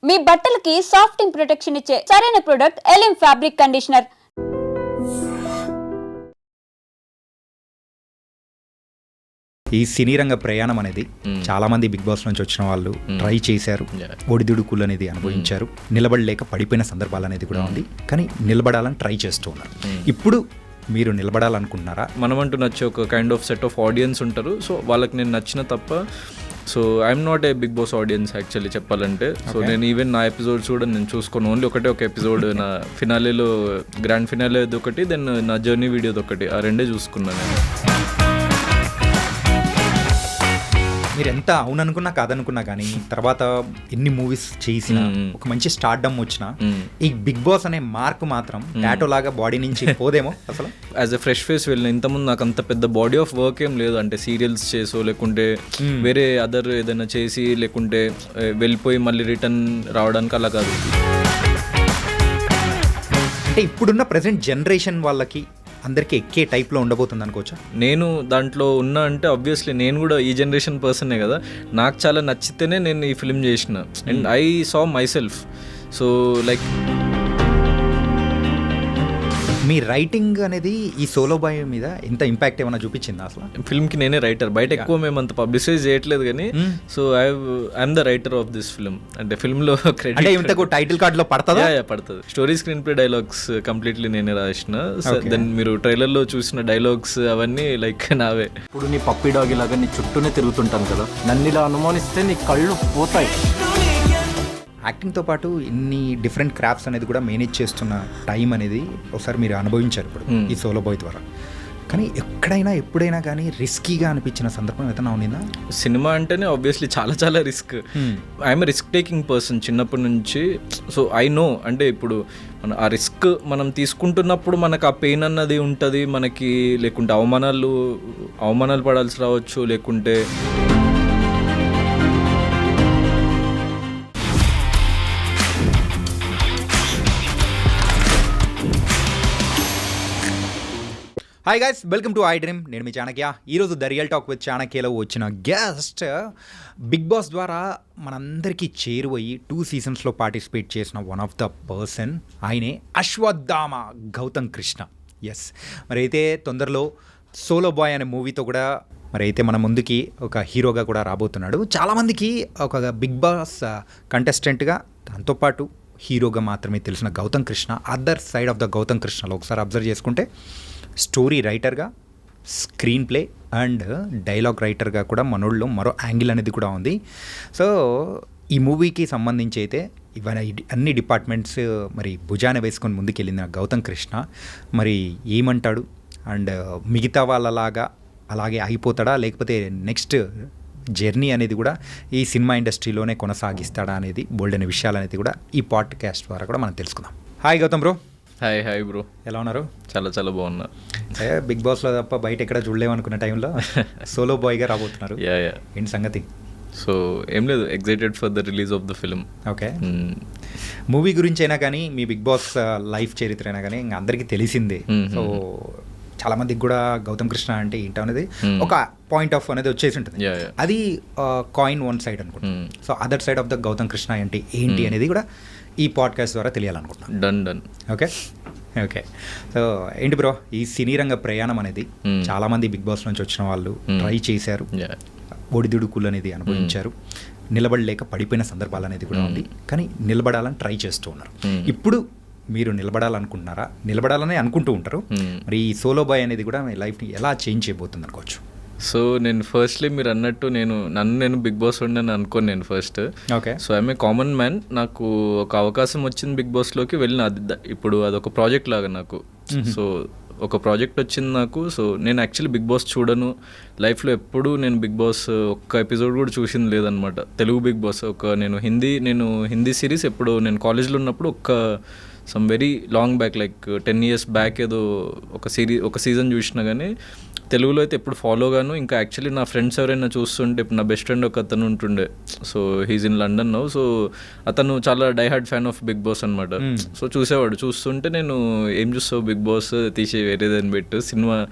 మీ బట్టలకి సాఫ్టింగ్ ప్రొటెక్షన్ ఇచ్చే సరైన ప్రొడక్ట్ ఎలిమ్ ఫ్యాబ్రిక్ కండిషనర్. ఈ సినీ రంగ ప్రయాణం అనేది చాలా మంది బిగ్ బాస్ నుంచి వచ్చిన వాళ్ళు ట్రై చేశారు, ఒడిదుడుకులు అనేది అనుభవించారు, నిలబడలేక పడిపోయిన సందర్భాలు అనేది కూడా ఉంది. కానీ నిలబడాలని ట్రై చేస్తూ ఉన్నారు. ఇప్పుడు మీరు నిలబడాలనుకుంటున్నారా? మనమంటూ నచ్చే ఒక kind of set of audience ఉంటారు. సో వాళ్ళకి నేను నచ్చిన తప్ప, so I'm not a Bigg Boss audience actually చెప్పాలంటే. సో నేను ఈవెన్ నా ఎపిసోడ్స్ కూడా నేను చూసుకోను. ఓన్లీ ఒక ఎపిసోడ్ నా ఫినాలేలో, గ్రాండ్ ఫినాలేది ఒకటి, దెన్ నా జర్నీ వీడియోది ఒకటి, ఆ రెండే చూసుకున్నాను నేను. మీరు ఎంత అవుననుకున్నా కాదనుకున్నా కానీ తర్వాత ఎన్ని మూవీస్ చేసినా, ఒక మంచి స్టార్డమ్ వచ్చినా, ఈ బిగ్ బాస్ అనే మార్క్ మాత్రం టాటో లాగా బాడీ నుంచి పోదేమో అసలు. యాజ్ ఎ ఫ్రెష్ ఫేస్ వెళ్ళిన, ఇంతకుముందు నాకు అంత పెద్ద బాడీ ఆఫ్ వర్క్ ఏం లేదు. అంటే సీరియల్స్ చేసో, లేకుంటే వేరే అదర్ ఏదైనా చేసి, లేకుంటే వెళ్ళిపోయి మళ్ళీ రిటర్న్ రావడానికి అలా కాదు. అంటే ఇప్పుడున్న ప్రెసెంట్ జనరేషన్ వాళ్ళకి అందరికీ ఎక్కే టైప్లో ఉండబోతుంది అనుకోవచ్చా? నేను దాంట్లో ఉన్నా అంటే ఆబ్వియస్లీ నేను కూడా ఈ జనరేషన్ పర్సనే కదా. నాకు చాలా నచ్చితేనే నేను ఈ ఫిల్మ్ చేసిన, and I saw myself. So like me writing అనేది ఈ సోలో బాయ్ మీద ఎంత ఇంపాక్ట్ ఏమైనా చూపించిందా అసలు? ఫిల్మ్కి నేనే రైటర్, బయట ఎక్కువ మేము అంత పబ్లిసైజ్ చేయట్లేదు కానీ. So I'm the writer of this film. అంటే ఫిల్మ్లో క్రెడిట్ టైటిల్ కార్డ్లో పడుతుందా? పడుతుంది. Story, screen play, dialogues completely నేనే రాసిన. దెన్ మీరు ట్రైలర్లో చూసిన డైలాగ్స్ అవన్నీ లైక్ నావే. ఇప్పుడు నీ పప్పి డాగ్ ఇలాగా నీ చుట్టూనే తిరుగుతుంటాను కదా, నన్ను ఇలా అనుమానిస్తే నీ కళ్ళు పోతాయి. యాక్టింగ్తో పాటు ఇన్ని డిఫరెంట్ క్రాఫ్ట్స్ అనేది కూడా మేనేజ్ చేస్తున్న టైం అనేది ఒకసారి మీరు అనుభవించారు ఇప్పుడు ఈ సోలో బాయ్ ద్వారా. కానీ ఎక్కడైనా ఎప్పుడైనా కానీ రిస్కీగా అనిపించిన సందర్భం ఏదైనా ఉండిందా? సినిమా అంటేనే ఆబ్వియస్లీ చాలా risk. I'm risk taking person చిన్నప్పటి నుంచి. సో ఐ నో, అంటే ఇప్పుడు మన ఆ రిస్క్ మనం తీసుకుంటున్నప్పుడు మనకు ఆ పెయిన్ అన్నది ఉంటుంది మనకి, లేకుంటే అవమానాలు పడాల్సి రావచ్చు, లేకుంటే hi guys, welcome to I dream. నేను మీ చాణక్య. ఈరోజు ద రియల్ టాక్ విత్ చాణక్యలో వచ్చిన గెస్ట్ బిగ్ బాస్ ద్వారా మనందరికీ చేరువయ్యి 2 సీజన్స్లో పార్టిసిపేట్ చేసిన వన్ ఆఫ్ ద పర్సన్ ఆయనే అశ్వత్థామ గౌతమ్ కృష్ణ. ఎస్, మరి అయితే తొందరలో సోలో బాయ్ అనే మూవీతో కూడా మరి అయితే మన ముందుకి ఒక హీరోగా కూడా రాబోతున్నాడు. చాలామందికి ఒక బిగ్ బాస్ కంటెస్టెంట్గా, దాంతోపాటు హీరోగా మాత్రమే తెలిసిన Gautham Krishna, other side of the Gautham కృష్ణలో ఒకసారి అబ్జర్వ్ చేసుకుంటే స్టోరీ రైటర్గా, స్క్రీన్ ప్లే అండ్ డైలాగ్ రైటర్గా కూడా మనోళ్ళు మరో యాంగిల్ అనేది కూడా ఉంది. సో ఈ మూవీకి సంబంధించి అయితే ఇవన్నీ అన్ని డిపార్ట్మెంట్స్ మరి భుజాన వేసుకొని ముందుకెళ్ళిన గౌతమ్ కృష్ణ మరి ఏమంటాడు, అండ్ మిగతా వాళ్ళలాగా అలాగే అయిపోతాడా, లేకపోతే నెక్స్ట్ జర్నీ అనేది కూడా ఈ సినిమా ఇండస్ట్రీలోనే కొనసాగిస్తాడా అనేది బోల్డ్ అనే విషయాలు అనేది కూడా ఈ పాడ్కాస్ట్ ద్వారా కూడా మనం తెలుసుకుందాం. Hi Gautham bro. Hi bro, ఎలా ఉన్నారు? చాలా బాగున్నా. బిగ్ బాస్లో తప్ప బయట ఎక్కడ చూడలేమనుకున్న టైంలో సోలో బాయ్గా రాబోతున్నారు. ఏంటి సంగతి? సో ఏం లేదు, excited for the release of the film. Okay, movie గురించి అయినా కానీ మీ బిగ్ బాస్ లైఫ్ చరిత్ర అయినా కానీ ఇంకా అందరికీ తెలిసిందే. సో చాలా మందికి కూడా గౌతమ్ కృష్ణ అంటే ఏంటో అనేది ఒక పాయింట్ ఆఫ్ అనేది వచ్చేసి ఉంటుంది. అది కాయిన్ వన్ సైడ్ అనుకుంటా. So other side of the Gautham Krishna అంటే ఏంటి అనేది కూడా ఈ పాడ్కాస్ట్ ద్వారా తెలియాలనుకుంటున్నాను. డన్. ఓకే. సో ఏంటి బ్రో, ఈ సినీ రంగ ప్రయాణం అనేది చాలా మంది బిగ్ బాస్ నుంచి వచ్చిన వాళ్ళు ట్రై చేశారు, ఒడిదుడుకులు అనేది అనుభవించారు, నిలబడలేక పడిపోయిన సందర్భాలు అనేది కూడా ఉంది. కానీ నిలబడాలని ట్రై చేస్తూ ఉన్నారు. ఇప్పుడు మీరు నిలబడాలనుకుంటున్నారా? నిలబడాలని అనుకుంటూ ఉంటారు. మరి ఈ సోలో బాయ్ అనేది కూడా మీ లైఫ్ని ఎలా చేంజ్ చేయబోతుంది అనుకోవచ్చు? సో నేను ఫస్ట్లీ మీరు అన్నట్టు నేను బిగ్ బాస్ ఉండని అనుకోను నేను first. Okay. So I'm a common man. నాకు ఒక అవకాశం వచ్చింది బిగ్ బాస్లోకి వెళ్ళిన, ఇప్పుడు అదొక ప్రాజెక్ట్ లాగా నాకు. సో ఒక ప్రాజెక్ట్ వచ్చింది నాకు. సో నేను యాక్చువల్లీ బిగ్ బాస్ చూడను లైఫ్లో, ఎప్పుడు నేను బిగ్ బాస్ ఒక్క ఎపిసోడ్ కూడా చూసింది లేదనమాట. తెలుగు బిగ్ బాస్ నేను హిందీ సిరీస్ ఎప్పుడు నేను కాలేజ్లో ఉన్నప్పుడు ఒక్క some very long back like 10 years back ఏదో ఒక సీజన్ చూసినా కానీ తెలుగులో అయితే ఎప్పుడు ఫాలో గాను. ఇంకా యాక్చువల్లీ నా ఫ్రెండ్స్ ఎవరైనా చూస్తుంటే ఇప్పుడు నా బెస్ట్ ఫ్రెండ్ ఒక అతను ఉంటుండే, so he's in London now. So అతను చాలా die hard fan of Bigg Boss అనమాట. సో చూసేవాడు, చూస్తుంటే నేను ఏం చూస్తావు బిగ్ బాస్ తీసి వేరేదని పెట్టు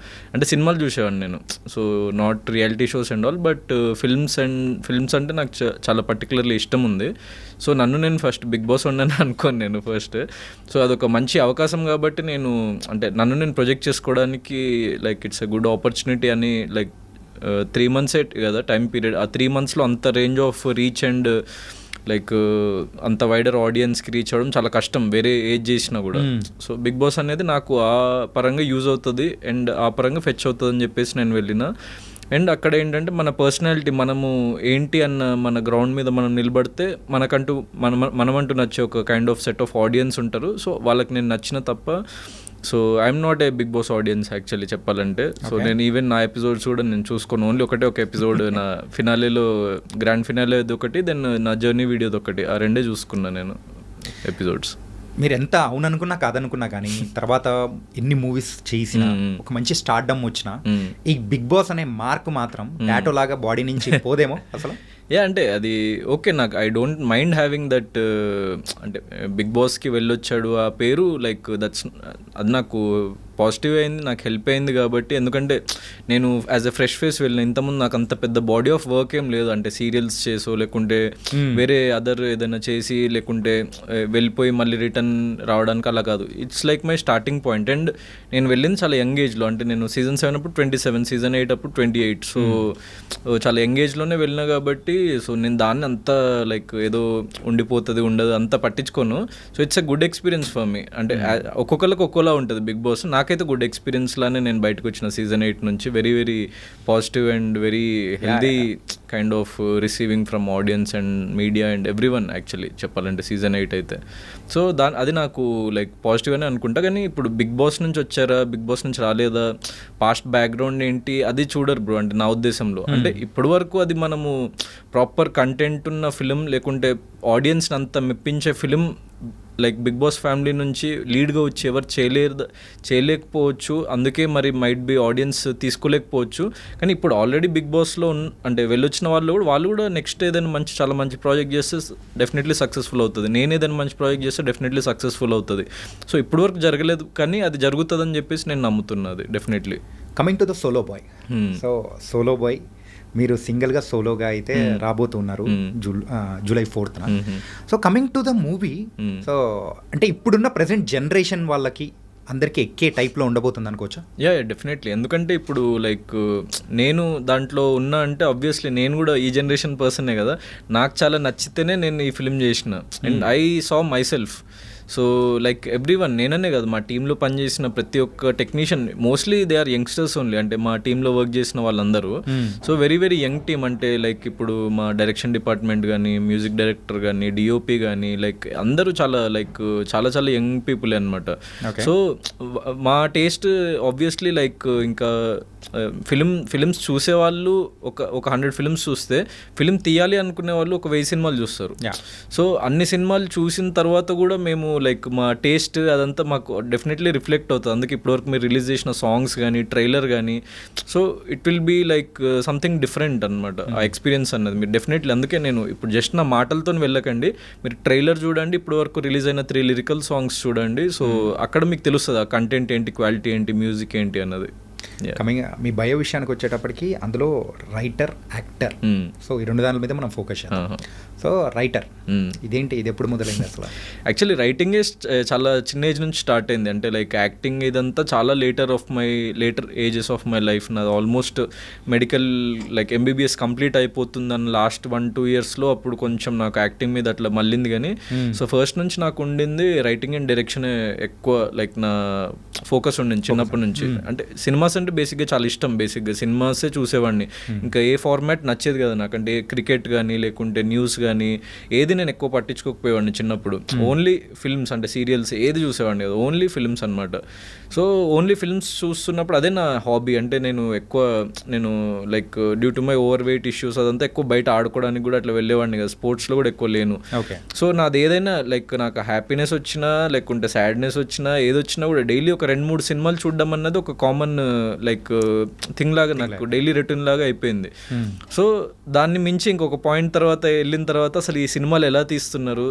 సినిమాలు చూసేవాడిని నేను. So not reality shows and all, but films అంటే నాకు చాలా పర్టికులర్లీ ఇష్టం ఉంది. సో నేను ఫస్ట్ బిగ్ బాస్ ఉండని అనుకోను నేను ఫస్ట్. సో అదొక మంచి అవకాశం కాబట్టి నన్ను నేను ప్రొజెక్ట్ చేసుకోవడానికి like it's a good opportunity అని. లైక్ 3 months కదా టైం పీరియడ్, ఆ 3 monthsలో అంత range of reach and like అంత వైడర్ ఆడియన్స్కి రీచ్ అవ్వడం చాలా కష్టం వేరే ఏజ్ చేసినా కూడా. సో బిగ్ బాస్ అనేది నాకు ఆ పరంగా యూజ్ అవుతుంది అండ్ ఆ పరంగా ఫెచ్ అవుతుంది అని చెప్పేసి నేను వెళ్ళిన. అండ్ అక్కడ ఏంటంటే మన పర్సనాలిటీ మనము ఏంటి అన్న మన గ్రౌండ్ మీద మనం నిలబడితే మనకంటూ మనమంటూ నచ్చే ఒక kind of set of audience ఉంటారు. సో వాళ్ళకి నేను నచ్చిన తప్ప, so I'm not a Bigg Boss audience actually చెప్పాలంటే. సో నేను ఈవెన్ నా ఎపిసోడ్స్ కూడా నేను చూసుకోను. ఓన్లీ ఒక ఎపిసోడ్ నా ఫినాలేలో గ్రాండ్ ఫినాలేది ఒకటి, దెన్ నా జర్నీ వీడియోది ఒకటి, ఆ రెండే చూసుకున్నాను నేను ఎపిసోడ్స్. మీరు ఎంత అవుననుకున్నా కాదనుకున్నా కానీ తర్వాత ఎన్ని మూవీస్ చేసినా ఒక మంచి స్టార్డమ్ వచ్చినా ఈ బిగ్ బాస్ అనే మార్క్ మాత్రం టాటో లాగా బాడీ నుంచి పోదేమో అసలు. అంటే అది ఓకే, నాకు I don't mind having that. అంటే బిగ్ బాస్కి వెళ్ళొచ్చాడు ఆ పేరు, లైక్ అది నాకు పాజిటివ్ అయింది, నాకు హెల్ప్ అయింది కాబట్టి. ఎందుకంటే నేను యాజ్ ఎ ఫ్రెష్ ఫేస్ వెళ్ళిన, ఇంతకుముందు నాకు అంత పెద్ద బాడీ ఆఫ్ వర్క్ ఏం లేదు. అంటే సీరియల్స్ చేసో లేకుంటే వేరే అదర్ ఏదైనా చేసి లేకుంటే వెళ్ళిపోయి మళ్ళీ రిటర్న్ రావడానికి అలా కాదు. It's like my starting point. And నేను వెళ్ళింది చాలా యంగ్ ఏజ్లో. అంటే నేను సీజన్ 7 అప్పుడు 27, సీజన్ 8 అప్పుడు 28. సో చాలా యంగ్ ఏజ్లోనే వెళ్ళినా కాబట్టి సో నేను దాన్ని అంతా లైక్ ఏదో ఉండిపోతుంది ఉండదు అంతా పట్టించుకోను. So it's a good experience for me. అంటే ఒక్కొక్కరికి ఒక్కోలా ఉంటుంది బిగ్ బాస్. నాకైతే గుడ్ ఎక్స్పీరియన్స్ లానే నేను బయటకు వచ్చిన సీజన్ 8 నుంచి. Very very positive and very healthy kind of receiving from audience and media and every one actually చెప్పాలంటే సీజన్ 8 అయితే. సో అది నాకు లైక్ పాజిటివ్ అని అనుకుంటా. కానీ ఇప్పుడు బిగ్ బాస్ నుంచి వచ్చారా, బిగ్ బాస్ నుంచి రాలేదా, పాస్ట్ బ్యాక్గ్రౌండ్ ఏంటి అది చూడరు బ్రో. అంటే నా ఉద్దేశంలో అంటే ఇప్పటి వరకు అది మనము ప్రాపర్ కంటెంట్ ఉన్న ఫిలిం లేకుంటే ఆడియన్స్ని అంత మెప్పించే film like Bigg Boss family నుంచి లీడ్గా వచ్చి ఎవరు చేయలేకపోవచ్చు. అందుకే మరి మైట్ బి ఆడియన్స్ తీసుకోలేకపోవచ్చు. కానీ ఇప్పుడు ఆల్రెడీ బిగ్ బాస్లో అంటే వెళ్ళొచ్చిన వాళ్ళు కూడా నెక్స్ట్ ఏదైనా చాలా మంచి ప్రాజెక్ట్ చేస్తే డెఫినెట్లీ సక్సెస్ఫుల్ అవుతుంది. నేను ఏదైనా మంచి ప్రాజెక్ట్ చేస్తే డెఫినెట్లీ సక్సెస్ఫుల్ అవుతుంది. సో ఇప్పటి వరకు జరగలేదు కానీ అది జరుగుతుందని చెప్పేసి నేను నమ్ముతున్నది definitely. Coming to the solo boy. So solo boy మీరు సింగిల్గా సోలోగా అయితే రాబోతున్నారు July 4th. So coming to the movie, so అంటే ఇప్పుడున్న ప్రజెంట్ జనరేషన్ వాళ్ళకి అందరికీ ఎక్కే టైప్లో ఉండబోతుంది అనుకోవచ్చా? డెఫినెట్లీ. ఎందుకంటే ఇప్పుడు లైక్ నేను దాంట్లో ఉన్నా అంటే ఆబ్వియస్లీ నేను కూడా ఈ జనరేషన్ పర్సనే కదా. నాకు చాలా నచ్చితేనే నేను ఈ ఫిలిం చేసిన and I saw myself. So like everyone, నేననే కదా మా టీంలో పనిచేసిన ప్రతి ఒక్క technician mostly they are youngsters only. అంటే మా టీంలో వర్క్ చేసిన వాళ్ళందరూ so very very young team. అంటే లైక్ ఇప్పుడు మా డైరెక్షన్ డిపార్ట్మెంట్ కానీ, మ్యూజిక్ డైరెక్టర్ కానీ, డిఓపి కానీ, లైక్ అందరూ చాలా చాలా యంగ్ పీపుల్ అనమాట. సో మా టేస్ట్ ఆబ్వియస్లీ లైక్ ఇంకా ఫిలిమ్స్ చూసేవాళ్ళు ఒక 100 ఫిలిమ్స్ చూస్తే ఫిలిం తీయాలి అనుకునే వాళ్ళు ఒక 1000 సినిమాలు చూస్తారు. సో అన్ని సినిమాలు చూసిన తర్వాత కూడా మేము లైక్ మా టేస్ట్ అదంతా మాకు డెఫినెట్లీ రిఫ్లెక్ట్ అవుతుంది. అందుకే ఇప్పటివరకు మీరు రిలీజ్ చేసిన సాంగ్స్ కానీ, ట్రైలర్ కానీ, so it will be like something different అనమాట ఆ ఎక్స్పీరియన్స్ అన్నది. మీరు డెఫినెట్లీ, అందుకే నేను ఇప్పుడు జస్ట్ నా మాటలతో వెళ్ళకండి, మీరు ట్రైలర్ చూడండి, ఇప్పటివరకు రిలీజ్ అయిన 3 లిరికల్ సాంగ్స్ చూడండి. సో అక్కడ మీకు తెలుస్తుంది ఆ కంటెంట్ ఏంటి, క్వాలిటీ ఏంటి, మ్యూజిక్ ఏంటి అన్నది. కమింగ్ మీ బయో విషయానికి వచ్చేటప్పటికి అందులో రైటర్, యాక్టర్, సో ఈ 2 దాని మీద మనం ఫోకస్ చేద్దాం. సో రైటర్ ఇదేంటి, ఇది ఎప్పుడు మొదలైంది అసలు? యాక్చువల్లీ రైటింగే చాలా చిన్న ఏజ్ నుంచి స్టార్ట్ అయింది. అంటే లైక్ యాక్టింగ్ ఇదంతా చాలా later ages of my life. నాది almost medical like MBBS complete అయిపోతుందని లాస్ట్ 1-2 yearsలో అప్పుడు కొంచెం నాకు యాక్టింగ్ మీద అట్లా మళ్ళింది. కానీ సో ఫస్ట్ నుంచి నాకు ఉండింది రైటింగ్ అండ్ డైరెక్షన్ ఎక్కువ, లైక్ నా ఫోకస్ ఉండింది చిన్నప్పటి నుంచి. అంటే సినిమాస్ అంటే బేసిక్గా చాలా ఇష్టం. బేసిక్గా సినిమాసే చూసేవాడిని. ఇంకా ఏ ఫార్మాట్ నచ్చేది కదా నాకు. అంటే క్రికెట్ కానీ లేకుంటే న్యూస్ కానీ కానీ ఏది నేను ఎక్కువ పట్టించుకోకపోయేవాడిని చిన్నప్పుడు. ఓన్లీ ఫిల్మ్స్ అంటే సీరియల్స్ ఏది చూసేవాడిని కదా, ఓన్లీ ఫిల్మ్స్ అనమాట. సో ఓన్లీ ఫిల్మ్స్ చూస్తున్నప్పుడు అదే నా హాబీ. అంటే నేను like due to my over weight issues అదంతా ఎక్కువ బయట ఆడుకోవడానికి కూడా అట్లా వెళ్ళేవాడిని కదా, స్పోర్ట్స్లో కూడా ఎక్కువ లేను. సో నాది ఏదైనా లైక్ నాకు హ్యాపీనెస్ వచ్చినా లేకుంటే సాడ్నెస్ వచ్చినా ఏదొచ్చినా కూడా డైలీ ఒక 2-3 సినిమాలు చూడడం అన్నది ఒక కామన్ లైక్ థింగ్ లాగా నాకు డైలీ రొటీన్ లాగా అయిపోయింది. సో దాన్ని మించి ఇంకొక పాయింట్ తర్వాత వెళ్ళిన తర్వాత అసలు ఈ సినిమాలు ఎలా తీస్తున్నారు,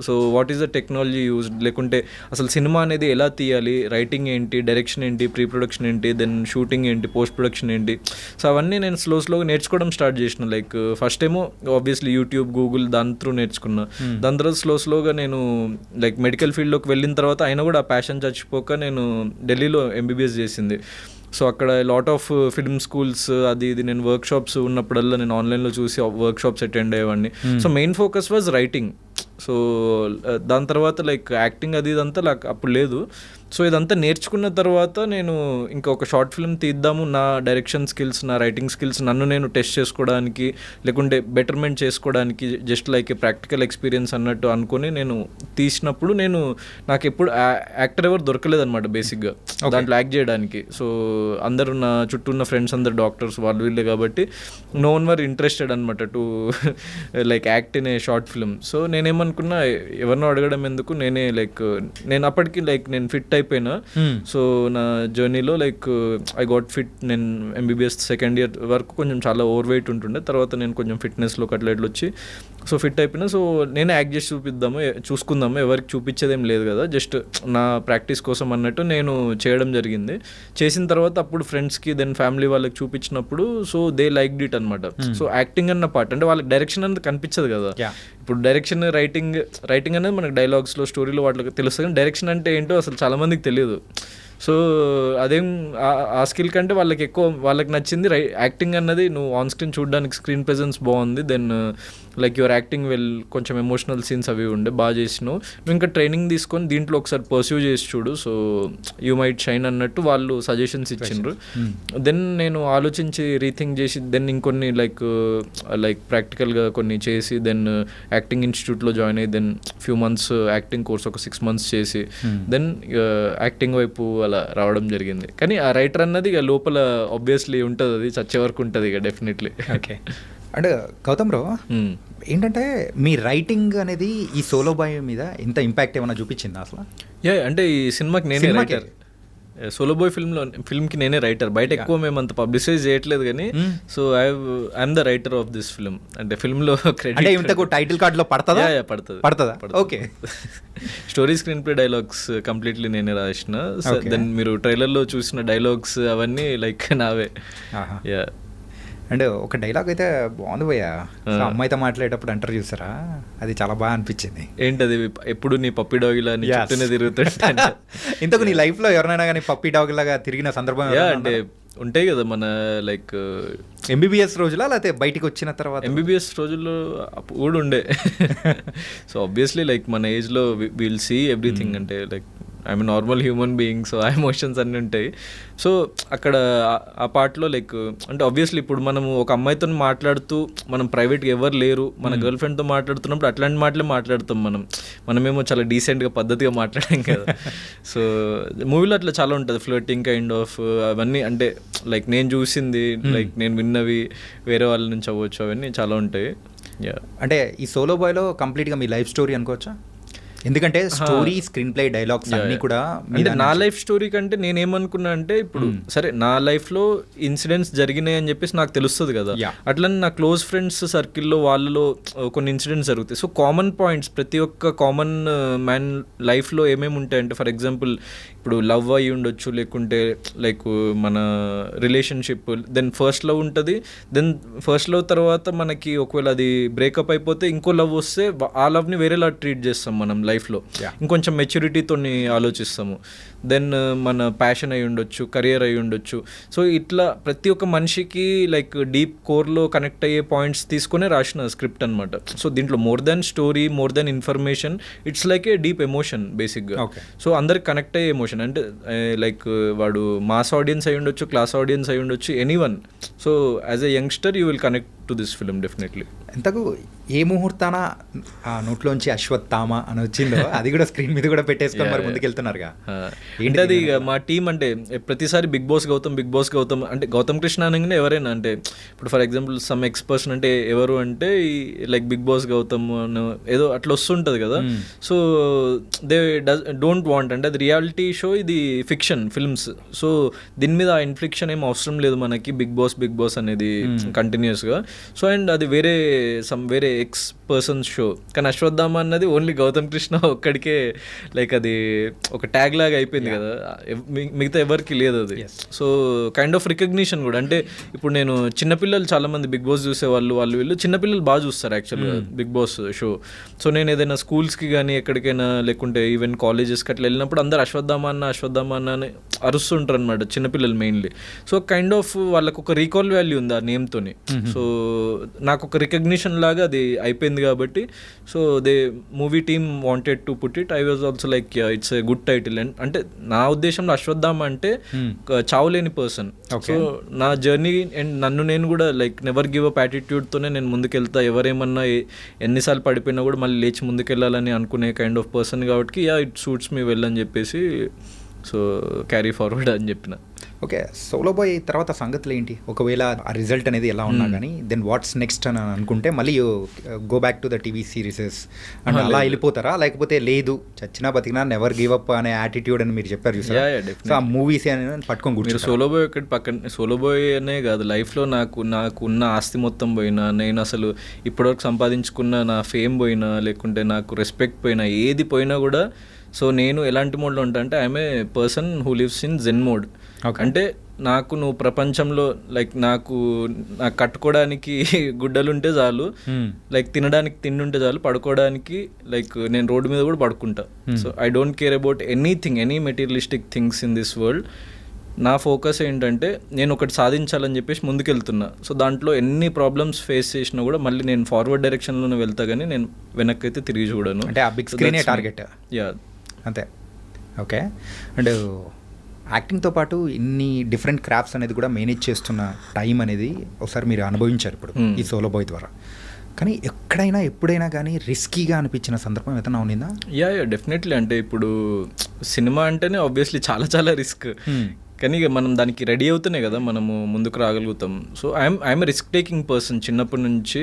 so what is the technology use, లేకుంటే అసలు సినిమా అనేది ఎలా తీయాలి, రైటింగ్ ఏంటి, డైరెక్షన్ ఏంటి, ప్రీ ప్రొడక్షన్ ఏంటి, దెన్ షూటింగ్ ఏంటి, పోస్ట్ ప్రొడక్షన్ ఏంటి, సో అవన్నీ నేను స్లోగా నేర్చుకోవడం స్టార్ట్ చేసిన. లైక్ ఫస్ట్ ఏమో ఆబ్వియస్లీ యూట్యూబ్, గూగుల్ దాని త్రూ నేర్చుకున్నా. దాని తర్వాత స్లోగా నేను లైక్ మెడికల్ ఫీల్డ్లోకి వెళ్ళిన తర్వాత అయినా కూడా ఆ ప్యాషన్ చచ్చిపోక నేను ఢిల్లీలో ఎంబీబీఎస్ చేసింది. సో అక్కడ లాట్ ఆఫ్ ఫిల్మ్ స్కూల్స్ అది ఇది నేను వర్క్ షాప్స్ ఉన్నప్పుడల్లా నేను ఆన్లైన్లో చూసి వర్క్ షాప్స్ అటెండ్ అయ్యేవాడిని. So main focus was writing. So దాని తర్వాత లైక్ యాక్టింగ్ అది ఇదంతా నాకు అప్పుడు లేదు. సో ఇదంతా నేర్చుకున్న తర్వాత నేను ఇంకొక షార్ట్ ఫిల్మ్ తీద్దాము, నా డైరెక్షన్ స్కిల్స్, నా రైటింగ్ స్కిల్స్ నన్ను నేను టెస్ట్ చేసుకోవడానికి లేకుంటే బెటర్మెంట్ చేసుకోవడానికి just like a practical experience అన్నట్టు అనుకుని నేను తీసినప్పుడు నాకు ఎప్పుడు యాక్టర్ ఎవరు దొరకలేదన్నమాట బేసిక్గా దాంట్లో యాక్ట్ చేయడానికి. సో అందరూ నా చుట్టూ ఉన్న ఫ్రెండ్స్ అందరు డాక్టర్స్ వాళ్ళు వీళ్ళే కాబట్టి నో వన్ వర్ ఇంట్రెస్టెడ్ అనమాట to like act in a short film. So నేనేమనుకున్నా ఎవరినో అడగడం ఎందుకు, నేను అప్పటికి లైక్ నేను ఫిట్ అయిపోయినా. సో నా జర్నీలో లైక్ ఐ గాట్ ఫిట్. నేను ఎంబీబీఎస్ సెకండ్ ఇయర్ వరకు కొంచెం చాలా ఓవర్ వెయిట్ ఉంటుండే, తర్వాత నేను కొంచెం ఫిట్నెస్లో అట్లా వచ్చి సో ఫిట్ అయిపోయినా. సో నేనే యాక్ట్ చేసి చూసుకుందాము, ఎవరికి చూపించేదేం లేదు కదా, జస్ట్ నా ప్రాక్టీస్ కోసం అన్నట్టు నేను చేయడం జరిగింది. చేసిన తర్వాత అప్పుడు ఫ్రెండ్స్కి దెన్ ఫ్యామిలీ వాళ్ళకి చూపించినప్పుడు సో దే లైక్ ఇట్ అనమాట. సో యాక్టింగ్ అన్న పార్ట్ అంటే వాళ్ళకి డైరెక్షన్ అనేది కనిపించదు కదా. ఇప్పుడు డైరెక్షన్ రైటింగ్ అనేది మనకి డైలాగ్స్లో స్టోరీలో వాటికి తెలుస్తుంది, కానీ డైరెక్షన్ అంటే ఏంటో అసలు చాలా మందికి తెలియదు. సో అదేం ఆ స్కిల్ కంటే వాళ్ళకి నచ్చింది యాక్టింగ్ అన్నది. నువ్వు ఆన్ స్క్రీన్ చూడడానికి స్క్రీన్ ప్రెజెన్స్ బాగుంది, దెన్ లైక్ యువర్ యాక్టింగ్ కొంచెం ఎమోషనల్ సీన్స్ అవి ఉండే బాగా చేసినావు, నువ్వు ఇంకా ట్రైనింగ్ తీసుకొని దీంట్లో ఒకసారి పర్స్యూ చేసి చూడు, సో యూ మైట్ షైన్ అన్నట్టు వాళ్ళు సజెషన్స్ ఇచ్చిండ్రు. దెన్ నేను ఆలోచించి రీథింక్ చేసి దెన్ ఇంకొన్ని లైక్ ప్రాక్టికల్గా కొన్ని చేసి దెన్ యాక్టింగ్ ఇన్స్టిట్యూట్లో జాయిన్ అయ్యి then few months acting course ఒక 6 months చేసి దెన్ యాక్టింగ్ వైపు అలా రావడం జరిగింది. కానీ ఆ రైటర్ అన్నది ఇక లోపల ఆబ్వియస్లీ ఉంటుంది, అది చచ్చే వరకు ఉంటుంది ఇక definitely. Okay. And Gautham bro ఏంటంటే మీ రైటింగ్ అనేది ఈ సోలో బాయ్ మీద ఎంత ఇంపాక్ట్ ఏమైనా చూపించిందా అసలు? అంటే ఈ సినిమాకి నేనే రైటర్, సోలో బాయ్ ఫిల్మ్కి నేనే రైటర్. బయట ఎక్కువ మేము అంత పబ్లిసైజ్ చేయట్లేదు కానీ so I'm the writer of this film. అంటే ఫిల్మ్లో క్రెడిట్ టైటిల్ కార్డ్లో పడుతుందా? Okay. Story, screen play, dialogues completely నేనే రాసిన. దెన్ మీరు ట్రైలర్లో చూసిన డైలాగ్స్ అవన్నీ లైక్ నావే. అండ్ ఒక డైలాగ్ అయితే బాగుంది పోయా, అమ్మాయితో మాట్లాడేటప్పుడు అంటారు చూసారా, అది చాలా బాగా అనిపించింది. ఏంటది? ఎప్పుడు నీ పప్పి డాగిలా నీ చుట్టూనే తిరుగుతుంటా. ఇంతకు నీ లైఫ్లో ఎవరైనా కానీ పప్పి డాగ్ లాగా తిరిగిన సందర్భం అంటే ఉంటాయి కదా మన లైక్ ఎంబీబీఎస్ రోజులా లేకపోతే బయటికి వచ్చిన తర్వాత? ఎంబీబీఎస్ రోజుల్లో కూడా ఉండే. సో ఆబ్వియస్లీ లైక్ మన ఏజ్లో విల్ సీ ఎవ్రీథింగ్. అంటే like I'm normal human being, so ఆ ఎమోషన్స్ అన్నీ ఉంటాయి. సో అక్కడ ఆ పార్ట్లో లైక్ అంటే ఆబ్వియస్లీ ఇప్పుడు మనము ఒక అమ్మాయితో మాట్లాడుతూ మనం ప్రైవేట్గా ఎవరు లేరు మన గర్ల్ ఫ్రెండ్తో మాట్లాడుతున్నప్పుడు అట్లాంటి మాటలే మాట్లాడతాం. మనమేమో చాలా డీసెంట్గా పద్ధతిగా మాట్లాడాం కదా. సో మూవీలో అట్లా చాలా ఉంటుంది, ఫ్లర్టింగ్ కైండ్ ఆఫ్ అవన్నీ. అంటే లైక్ నేను చూసింది లైక్ నేను విన్నవి వేరే వాళ్ళ నుంచి అవ్వచ్చు, అవన్నీ చాలా ఉంటాయి. అంటే ఈ సోలో బాయ్లో కంప్లీట్గా మీ లైఫ్ స్టోరీ అనుకోవచ్చా? ఎందుకంటే స్టోరీ, స్క్రీన్ ప్లే, డైలాగ్స్ అన్ని కూడా అంటే నా లైఫ్ స్టోరీ కంటే నేనేమనుకున్నా అంటే ఇప్పుడు సరే నా లైఫ్లో ఇన్సిడెంట్స్ జరిగినాయి అని చెప్పేసి నాకు తెలుస్తుంది కదా, అట్లనే నా క్లోజ్ ఫ్రెండ్స్ సర్కిల్లో వాళ్ళలో కొన్ని ఇన్సిడెంట్స్ జరుగుతాయి. సో కామన్ పాయింట్స్ ప్రతి ఒక్క కామన్ మ్యాన్ లైఫ్లో ఏమేమి ఉంటాయంటే ఫర్ ఎగ్జాంపుల్ ఇప్పుడు లవ్ అయ్యి ఉండొచ్చు, లేకుంటే లైక్ మన రిలేషన్షిప్, దెన్ ఫస్ట్ లవ్ ఉంటుంది, దెన్ ఫస్ట్ లవ్ తర్వాత మనకి ఒకవేళ అది బ్రేకప్ అయిపోతే ఇంకో లవ్ వస్తే ఆ లవ్ని వేరేలా ట్రీట్ చేస్తాం మనం లైఫ్లో, ఇంకొంచెం మెచ్యూరిటీతో ఆలోచిస్తాము. దెన్ మన ప్యాషన్ అయి ఉండొచ్చు, కెరియర్ అయి ఉండొచ్చు. సో ఇట్లా ప్రతి ఒక్క మనిషికి లైక్ డీప్ కోర్లో కనెక్ట్ అయ్యే పాయింట్స్ తీసుకునే రాసిన స్క్రిప్ట్ అనమాట. సో దీంట్లో more than story, more than information, it's like A deep emotion బేసిక్గా. సో అందరికి కనెక్ట్ అయ్యే ఎమోషన్ అంటే లైక్ వాడు మాస్ ఆడియన్స్ అయి ఉండొచ్చు, క్లాస్ ఆడియన్స్ అయి ఉండొచ్చు, anyone. So as a youngster you will connect to this film definitely. ఎంతకు ఏ ముహూర్తాన ఆ నోట్లోంచి అశ్వత్థామ అని వచ్చిందో అది కూడా స్క్రీన్ మీద కూడా పెట్టేసుకొని మరి ముందుకెళ్తున్నారుగా. ఏంటి అది ఇక మా టీం అంటే ప్రతిసారి బిగ్ బాస్ గౌతమ్ అంటే గౌతమ్ కృష్ణ అనగానే ఎవరైనా అంటే ఇప్పుడు ఫర్ ఎగ్జాంపుల్ సమ్ ఎక్స్పర్సన్ అంటే ఎవరు అంటే లైక్ బిగ్ బాస్ గౌతమ్ ఏదో అట్లా వస్తుంటుంది కదా. సో దే డోంట్ వాంట్ అంటే అది రియాలిటీ షో, ఇది ఫిక్షన్ ఫిల్మ్స్. సో దీని మీద ఆ ఇన్ఫ్లిక్షన్ ఏం అవసరం లేదు మనకి బిగ్ బాస్ అనేది కంటిన్యూస్గా. సో అండ్ అది వేరే ఎక్స్ పర్సన్స్ షో. కానీ అశ్వత్థామ అన్నది ఓన్లీ గౌతమ్ కృష్ణ ఒక్కడికే లైక్ అది ఒక ట్యాగ్ లాగా అయిపోయింది కదా, మిగతా ఎవరికి లేదు అది. సో కైండ్ ఆఫ్ రికగ్నిషన్ కూడా. అంటే ఇప్పుడు నేను చిన్నపిల్లలు చాలామంది బిగ్ బాస్ చూసేవాళ్ళు, వీళ్ళు చిన్నపిల్లలు బాగా చూస్తారు యాక్చువల్గా బిగ్ బాస్ షో. సో నేను ఏదైనా స్కూల్స్కి కానీ ఎక్కడికైనా లేకుంటే ఈవెన్ కాలేజెస్కి అట్లా వెళ్ళినప్పుడు అందరు అశ్వత్థామ అన్న అని అరుస్తుంటారు అనమాట చిన్నపిల్లలు మెయిన్లీ. సో కైండ్ ఆఫ్ వాళ్ళకు ఒక రీకాల్ వాల్యూ ఉంది ఆ నేమ్తోని. సో నాకు ఒక రికగ్నిషన్ లాగా అది అయిపోయింది కాబట్టి so they movie team wanted to put it. I was also like it's a good title. And అంటే నా ఉద్దేశంలో అశ్వత్థామ అంటే చావులేని పర్సన్. సో నా జర్నీ అండ్ నన్ను నేను కూడా లైక్ నెవర్ గివ్ అప్ యాటిట్యూడ్తోనే నేను ముందుకెళ్తా. ఎవరేమన్నా ఎన్నిసార్లు పడిపోయినా కూడా మళ్ళీ లేచి ముందుకెళ్ళాలని అనుకునే కైండ్ ఆఫ్ పర్సన్ కాబట్టి ఇట్ సూట్స్ మీ వెల్ అని చెప్పేసి సో క్యారీ ఫార్వర్డ్ అని చెప్పిన. ఓకే, సోలో బాయ్ తర్వాత సంగతులు ఏంటి? ఒకవేళ ఆ రిజల్ట్ అనేది ఎలా ఉన్నా కానీ దెన్ వాట్స్ నెక్స్ట్ అని అనుకుంటే మళ్ళీ go back to the TV series and అలా వెళ్ళిపోతారా? లేకపోతే లేదు చచ్చినా బతికినా నెవర్ గివ్ అప్ అనే యాటిట్యూడ్ అని మీరు చెప్పారు చూసారా, సో ఆ మూవీస్ అని పట్టుకొని కూర్చో. సోలో బాయ్ ఒకటి పక్కన, సోలో బాయ్ అనే కాదు లైఫ్లో నాకు ఉన్న ఆస్తి మొత్తం పోయినా, నేను అసలు ఇప్పటివరకు సంపాదించుకున్న నా ఫేమ్ పోయినా, లేకుంటే నాకు రెస్పెక్ట్ పోయినా, ఏది పోయినా కూడా సో నేను ఎలాంటి మోడ్లో ఉంటా అంటే I'm a person who lives in zen mode. అంటే నాకు నువ్వు ప్రపంచంలో లైక్ నాకు కట్టుకోవడానికి గుడ్డలుంటే చాలు, లైక్ తినడానికి తిండి ఉంటే చాలు, పడుకోవడానికి లైక్ నేను రోడ్డు మీద కూడా పడుకుంటా. So I don't care about anything, any materialistic things in this world. నా ఫోకస్ ఏంటంటే నేను ఒకటి సాధించాలని చెప్పేసి ముందుకెళ్తున్నా. సో దాంట్లో ఎన్ని ప్రాబ్లమ్స్ ఫేస్ చేసినా కూడా మళ్ళీ నేను ఫార్వర్డ్ డైరెక్షన్లోనే వెళ్తా, కానీ నేను వెనక్కి అయితే తిరిగి చూడను. అంటే ఆ బిగ్ స్క్రీనే టార్గెట్. యా అంతే. ఓకే, అండ్ యాక్టింగ్తో పాటు ఇన్ని డిఫరెంట్ క్రాఫ్ట్స్ అనేది కూడా మేనేజ్ చేస్తున్న టైం అనేది ఒకసారి మీరు అనుభవించారు ఇప్పుడు ఈ సోలో బాయ్ ద్వారా. కానీ ఎక్కడైనా ఎప్పుడైనా కానీ రిస్కీగా అనిపించిన సందర్భం ఏదైనా ఉన్నిందా? Yeah definitely. అంటే ఇప్పుడు సినిమా అంటేనే ఆబ్వియస్లీ చాలా రిస్క్. కానీ ఇక మనం దానికి రెడీ అవుతూనే కదా మనము ముందుకు రాగలుగుతాం. So I'm risk taking person చిన్నప్పటి నుంచి.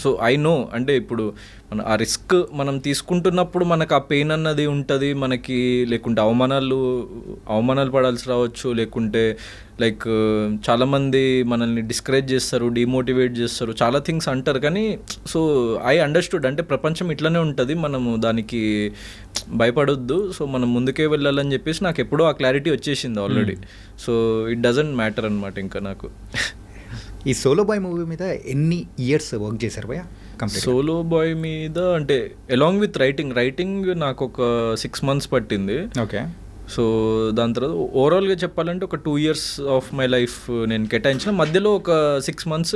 సో ఐ నో అంటే ఇప్పుడు మన ఆ రిస్క్ మనం తీసుకుంటున్నప్పుడు మనకు ఆ పెయిన్ అన్నది ఉంటుంది మనకి, లేకుంటే అవమానాలు పడాల్సి రావచ్చు, లేకుంటే లైక్ చాలామంది మనల్ని డిస్కరేజ్ చేస్తారు, డిమోటివేట్ చేస్తారు, చాలా థింగ్స్ అంటారు. కానీ సో ఐ అండర్స్టూడ్ అంటే ప్రపంచం ఇట్లనే ఉంటుంది, మనము దానికి భయపడొద్దు, సో మనం ముందుకే వెళ్ళాలని చెప్పేసి నాకు ఎప్పుడో ఆ క్లారిటీ వచ్చేసింది already. So it doesn't matter అనమాట ఇంకా నాకు. ఈ సోలో బాయ్ మూవీ మీద ఎన్ని ఇయర్స్ వర్క్ చేశారు భయ్యా? సోలో బాయ్ మీద అంటే అలాంగ్ విత్ రైటింగ్ నాకు ఒక 6 months పట్టింది. ఓకే, సో దాని తర్వాత ఓవరాల్గా చెప్పాలంటే ఒక 2 years ఆఫ్ మై లైఫ్ నేను కేటాయించిన. మధ్యలో ఒక 6 months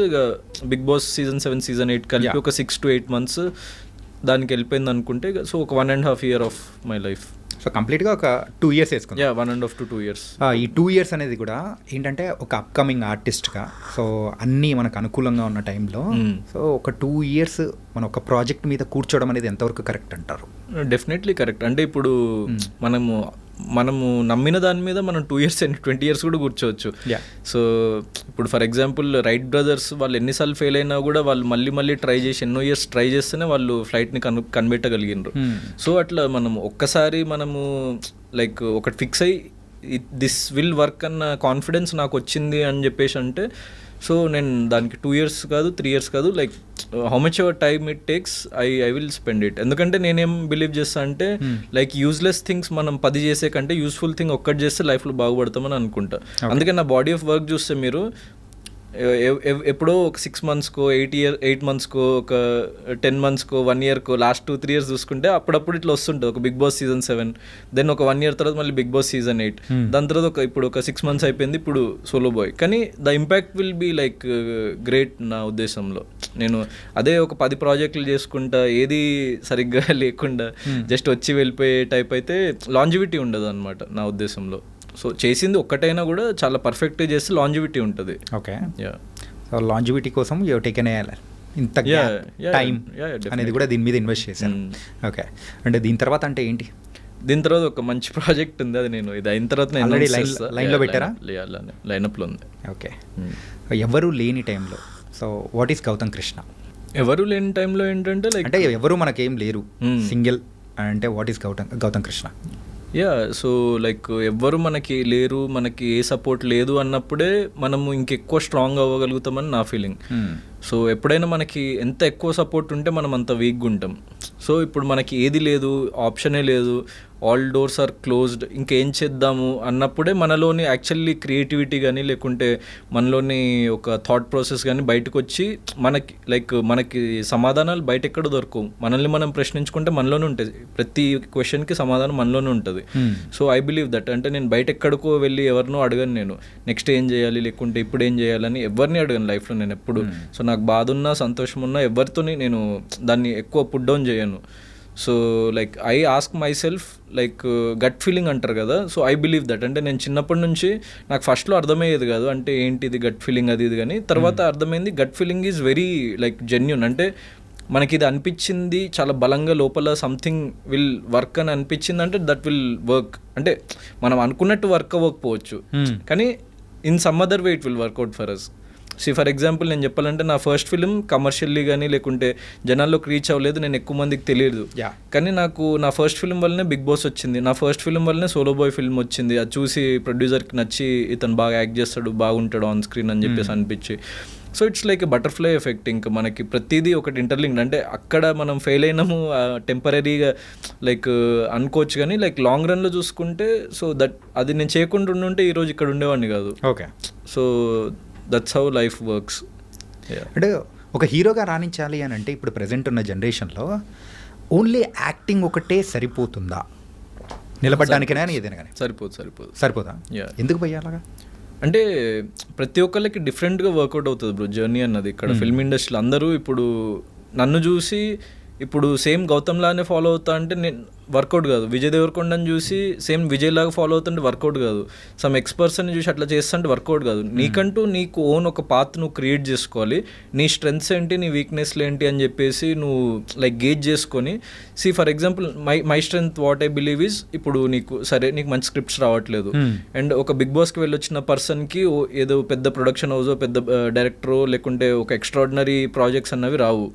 Bigg Boss season 7 season 8 కలిపి ఒక 6 to 8 months దానికి వెళ్ళిపోయింది అనుకుంటే. సో ఒక 1.5 year of my life. So కంప్లీట్గా ఒక 2 years వేసుకుంది. 1.5 to 2 years. ఈ 2 years అనేది కూడా ఏంటంటే ఒక అప్కమింగ్ ఆర్టిస్ట్గా సో అన్నీ మనకు అనుకూలంగా ఉన్న టైంలో సో ఒక 2 years మన ఒక ప్రాజెక్ట్ మీద కూర్చోవడం అనేది ఎంతవరకు కరెక్ట్ అంటారు? Definitely correct. అంటే ఇప్పుడు మనము నమ్మిన దాని మీద మనం 2 years and 20 years కూడా కూర్చోవచ్చు. సో ఇప్పుడు ఫర్ ఎగ్జాంపుల్ రైట్ బ్రదర్స్ వాళ్ళు ఎన్నిసార్లు ఫెయిల్ అయినా కూడా వాళ్ళు మళ్ళీ ట్రై చేసి ఎన్నో ఇయర్స్ ట్రై చేస్తేనే వాళ్ళు ఫ్లైట్ని కనిపెట్టగలిగినారు. సో అట్లా మనం ఒక్కసారి మనము లైక్ ఒకటి ఫిక్స్ అయ్యి దిస్ విల్ వర్క్ అన్న కాన్ఫిడెన్స్ నాకు వచ్చింది అని చెప్పేసి అంటే సో నేను దానికి 2 years కాదు 3 years కాదు like how much ever time it takes I will spend it. ఎందుకంటే నేనేం బిలీవ్ చేస్తా అంటే లైక్ యూజ్లెస్ థింగ్స్ మనం 10 చేసే కంటే యూస్ఫుల్ థింగ్ ఒక్కటి చేస్తే లైఫ్లో బాగుపడతామని అనుకుంటా. అందుకే నా బాడీ ఆఫ్ వర్క్ చూస్తే మీరు ఎప్పుడో ఒక 6 monthsకో 8 monthsకో ఒక 10 monthsకో 1 yearకో లాస్ట్ 2-3 years చూసుకుంటే అప్పుడప్పుడు ఇట్లా వస్తుంటుంది. ఒక బిగ్ బాస్ సీజన్ 7 దెన్ ఒక 1 year తర్వాత మళ్ళీ బిగ్ బాస్ సీజన్ 8 దాని తర్వాత ఇప్పుడు ఒక 6 months అయిపోయింది ఇప్పుడు సోలో బాయ్. కానీ the impact will be like great నా ఉద్దేశంలో. నేను అదే ఒక 10 ప్రాజెక్టులు చేసుకుంటా ఏది సరిగ్గా లేకుండా జస్ట్ వచ్చి వెళ్ళిపోయే టైప్ అయితే లాంజివిటీ ఉండదు అనమాట నా ఉద్దేశంలో. సో చేసింది ఒక్కటైనా కూడా చాలా పర్ఫెక్ట్గా చేస్తే లాంజివిటీ ఉంటుంది. ఓకే, సో లాంజివిటీ కోసం యూ టేకెన్ ఇంత Yeah, టైం definitely. అనేది కూడా దీని మీద ఇన్వెస్ట్ చేశాను. ఓకే, అంటే దీని తర్వాత అంటే ఏంటి? దీని తర్వాత ఒక మంచి ప్రాజెక్ట్ ఉంది, అది నేను ఇది అయిన తర్వాత Already line లో పెట్టారా? లైనప్లో ఉంది. ఓకే, ఎవరు లేని టైంలో so what is Gautham Krishna? ఎవరు లేని టైంలో ఏంటంటే లైక్ అంటే ఎవరు మనకేం లేరు, సింగిల్ అంటే what is Gautham Krishna? Yeah, so like ఎవ్వరు మనకి లేరు, మనకి ఏ సపోర్ట్ లేదు అన్నప్పుడే మనము ఇంకెక్కువ స్ట్రాంగ్ అవ్వగలుగుతామని నా ఫీలింగ్. సో ఎప్పుడైనా మనకి ఎంత ఎక్కువ సపోర్ట్ ఉంటే మనం అంత వీక్గా ఉంటాం. సో ఇప్పుడు మనకి ఏది లేదు, ఆప్షనే లేదు, ఆల్ డోర్స్ ఆర్ క్లోజ్డ్, ఇంకేం చేద్దాము అన్నప్పుడే మనలోని యాక్చువల్లీ క్రియేటివిటీ కానీ లేకుంటే మనలోని ఒక థాట్ ప్రాసెస్ కానీ బయటకు వచ్చి మనకి సమాధానాలు బయట ఎక్కడ దొరకవు. మనల్ని మనం ప్రశ్నించుకుంటే మనలోనే ఉంటుంది, ప్రతి క్వశ్చన్కి సమాధానం మనలోనే ఉంటుంది. So I believe that. అంటే నేను బయట ఎక్కడికో వెళ్ళి ఎవరినో అడగను, నేను నెక్స్ట్ ఏం చేయాలి లేకుంటే ఇప్పుడు ఏం చేయాలని ఎవరిని అడగను లైఫ్లో నేను ఎప్పుడు. సో నాకు బాధ ఉన్నా సంతోషం ఉన్నా ఎవరితోని నేను దాన్ని ఎక్కువ పుట్ డౌన్ చేయను. So like I ask myself like gut feeling అంటారు కదా, సో ఐ బిలీవ్ దట్. అంటే నేను చిన్నప్పటి నుంచి నాకు ఫస్ట్లో అర్థమయ్యేది కాదు అంటే ఏంటిది గట్ ఫీలింగ్ అది ఇది, కానీ తర్వాత అర్థమైంది gut feeling is very like genuine. అంటే మనకి ఇది అనిపించింది చాలా బలంగా లోపల సంథింగ్ విల్ వర్క్ అని అనిపించింది అంటే దట్ విల్ వర్క్. అంటే మనం అనుకున్నట్టు వర్క్ అవ్వకపోవచ్చు కానీ in some other way it will work out for us. For example నేను చెప్పాలంటే నా ఫస్ట్ ఫిలిం కమర్షియల్లీ కానీ లేకుంటే జనాల్లోకి రీచ్ అవ్వలేదు, నేను ఎక్కువ మందికి తెలియదు. కానీ నాకు నా ఫస్ట్ ఫిలిం వల్లనే బిగ్ బాస్ వచ్చింది, నా ఫస్ట్ ఫిలిం వల్లనే సోలో బాయ్ ఫిల్మ్ వచ్చింది. అది చూసి ప్రొడ్యూసర్కి నచ్చి ఇతను బాగా యాక్ట్ చేస్తాడు, బాగుంటాడు ఆన్ స్క్రీన్ అని చెప్పేసి అనిపించి. So it's like butterfly effect. ఇంకా మనకి ప్రతిదీ ఒకటి ఇంటర్లింక్డ్. అంటే అక్కడ మనం ఫెయిల్ అయినాము టెంపరీగా లైక్ అనుకోవచ్చు కానీ లైక్ లాంగ్ రన్లో చూసుకుంటే సో దట్ అది నేను చేయకుండా ఉంటే ఈరోజు ఇక్కడ ఉండేవాడిని కాదు. Okay, so that's how life works. అంటే ఒక హీరోగా రాణించాలి అని అంటే ఇప్పుడు ప్రజెంట్ ఉన్న జనరేషన్లో ఓన్లీ యాక్టింగ్ ఒకటే సరిపోతుందా నిలబడడానికైనా ఏదైనా కానీ? సరిపోదా? ఎందుకు పోయి అలాగా? అంటే ప్రతి ఒక్కళ్ళకి డిఫరెంట్గా వర్కౌట్ అవుతుంది బ్రో జర్నీ అన్నది. ఇక్కడ ఫిల్మ్ ఇండస్ట్రీలో అందరూ ఇప్పుడు నన్ను చూసి ఇప్పుడు సేమ్ గౌతమ్ లానే ఫాలో అవుతా అంటే నేను వర్కౌట్ కాదు. విజయ్ దేవరకొండని చూసి సేమ్ విజయ్ లాగా ఫాలో అవుతుంటే వర్కౌట్ కాదు. సమ్ ఎక్స్పర్ట్స్ని చూసి అట్లా చేస్తుంటే వర్కౌట్ కాదు. నీకంటూ నీకు ఓన్ ఒక పాత్ నువ్వు క్రియేట్ చేసుకోవాలి. నీ స్ట్రెంగ్స్ ఏంటి, నీ వీక్నెస్లు ఏంటి అని చెప్పేసి నువ్వు లైక్ గేజ్ చేసుకొని for example my strength what I believe is ఇప్పుడు నీకు సరే నీకు మంచి స్క్రిప్ట్స్ రావట్లేదు అండ్ ఒక బిగ్ బాస్కి వెళ్ళొచ్చిన పర్సన్కి ఏదో పెద్ద ప్రొడక్షన్ హౌసో పెద్ద డైరెక్టరో లేకుంటే ఒక ఎక్స్ట్రాడినరీ ప్రాజెక్ట్స్ అన్నవి రావు.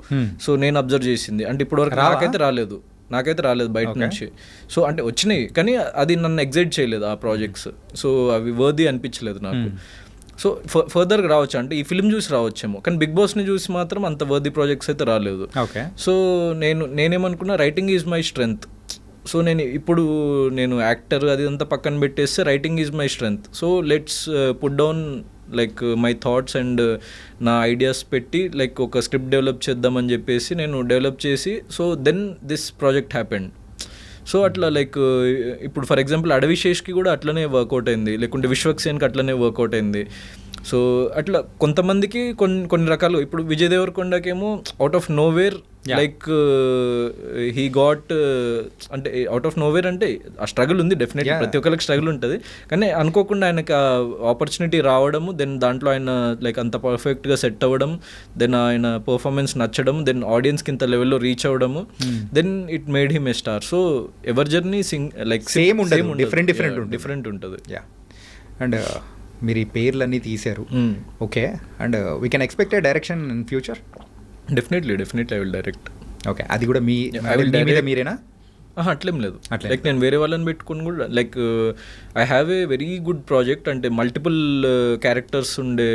సో నేను అబ్జర్వ్ చేసింది అంటే ఇప్పటివరకు నాకైతే రాలేదు బయట నుంచి. సో అంటే వచ్చినాయి కానీ అది నన్ను ఎగ్జైట్ చేయలేదు ఆ ప్రాజెక్ట్స్. సో అవి వర్ది అనిపించలేదు నాకు. సో ఫర్దర్గా రావచ్చు అంటే ఈ ఫిల్మ్ చూసి రావచ్చేమో కానీ బిగ్ బాస్ని చూసి మాత్రం అంత వర్ది ప్రాజెక్ట్స్ అయితే రాలేదు. సో నేనేమనుకున్నా writing is my strength. So నేను యాక్టర్ అది అంతా పక్కన పెట్టేస్తే writing is my strength. So let's put down like my thoughts and నా ఐడియాస్ పెట్టి లైక్ ఒక స్క్రిప్ట్ డెవలప్ చేద్దామని చెప్పేసి నేను డెవలప్ చేసి so then this project happened. So అట్లా లైక్ ఇప్పుడు ఫర్ ఎగ్జాంపుల్ అడవిశేష్కి కూడా అట్లనే వర్కౌట్ అయింది, లేకుంటే విశ్వక్సేన్కి అట్లనే వర్కౌట్ అయింది. సో అట్లా కొంతమందికి కొన్ని రకాలు. ఇప్పుడు విజయ్ దేవరకొండకేమో out of nowhere like he got అంటే అవుట్ ఆఫ్ నోవేర్ అంటే ఆ స్ట్రగుల్ ఉంది డెఫినెట్లీ, ప్రతి ఒక్కరికి స్ట్రగుల్ ఉంటుంది. కానీ అనుకోకుండా ఆయనకు ఆపర్చునిటీ రావడము, దెన్ దాంట్లో ఆయన లైక్ అంత పర్ఫెక్ట్గా సెట్ అవ్వడం, దెన్ ఆయన పర్ఫార్మెన్స్ నచ్చడం, దెన్ ఆడియన్స్కి ఇంత లెవెల్లో రీచ్ అవ్వడము, then it made him a star. So ఎవరి జర్నీ లైక్ సేమ్ డిఫరెంట్ ఉంటుంది. అండ్ మీరు ఈ పేర్లన్నీ తీశారు, okay, and we can expect a direction in future? Definitely I will direct. Okay, అది కూడా మీరేనా? అట్లేం లేదు, లైక్ నేను వేరే వాళ్ళని పెట్టుకుని కూడా like I have a very good project. అంటే మల్టిపుల్ క్యారెక్టర్స్ ఉండే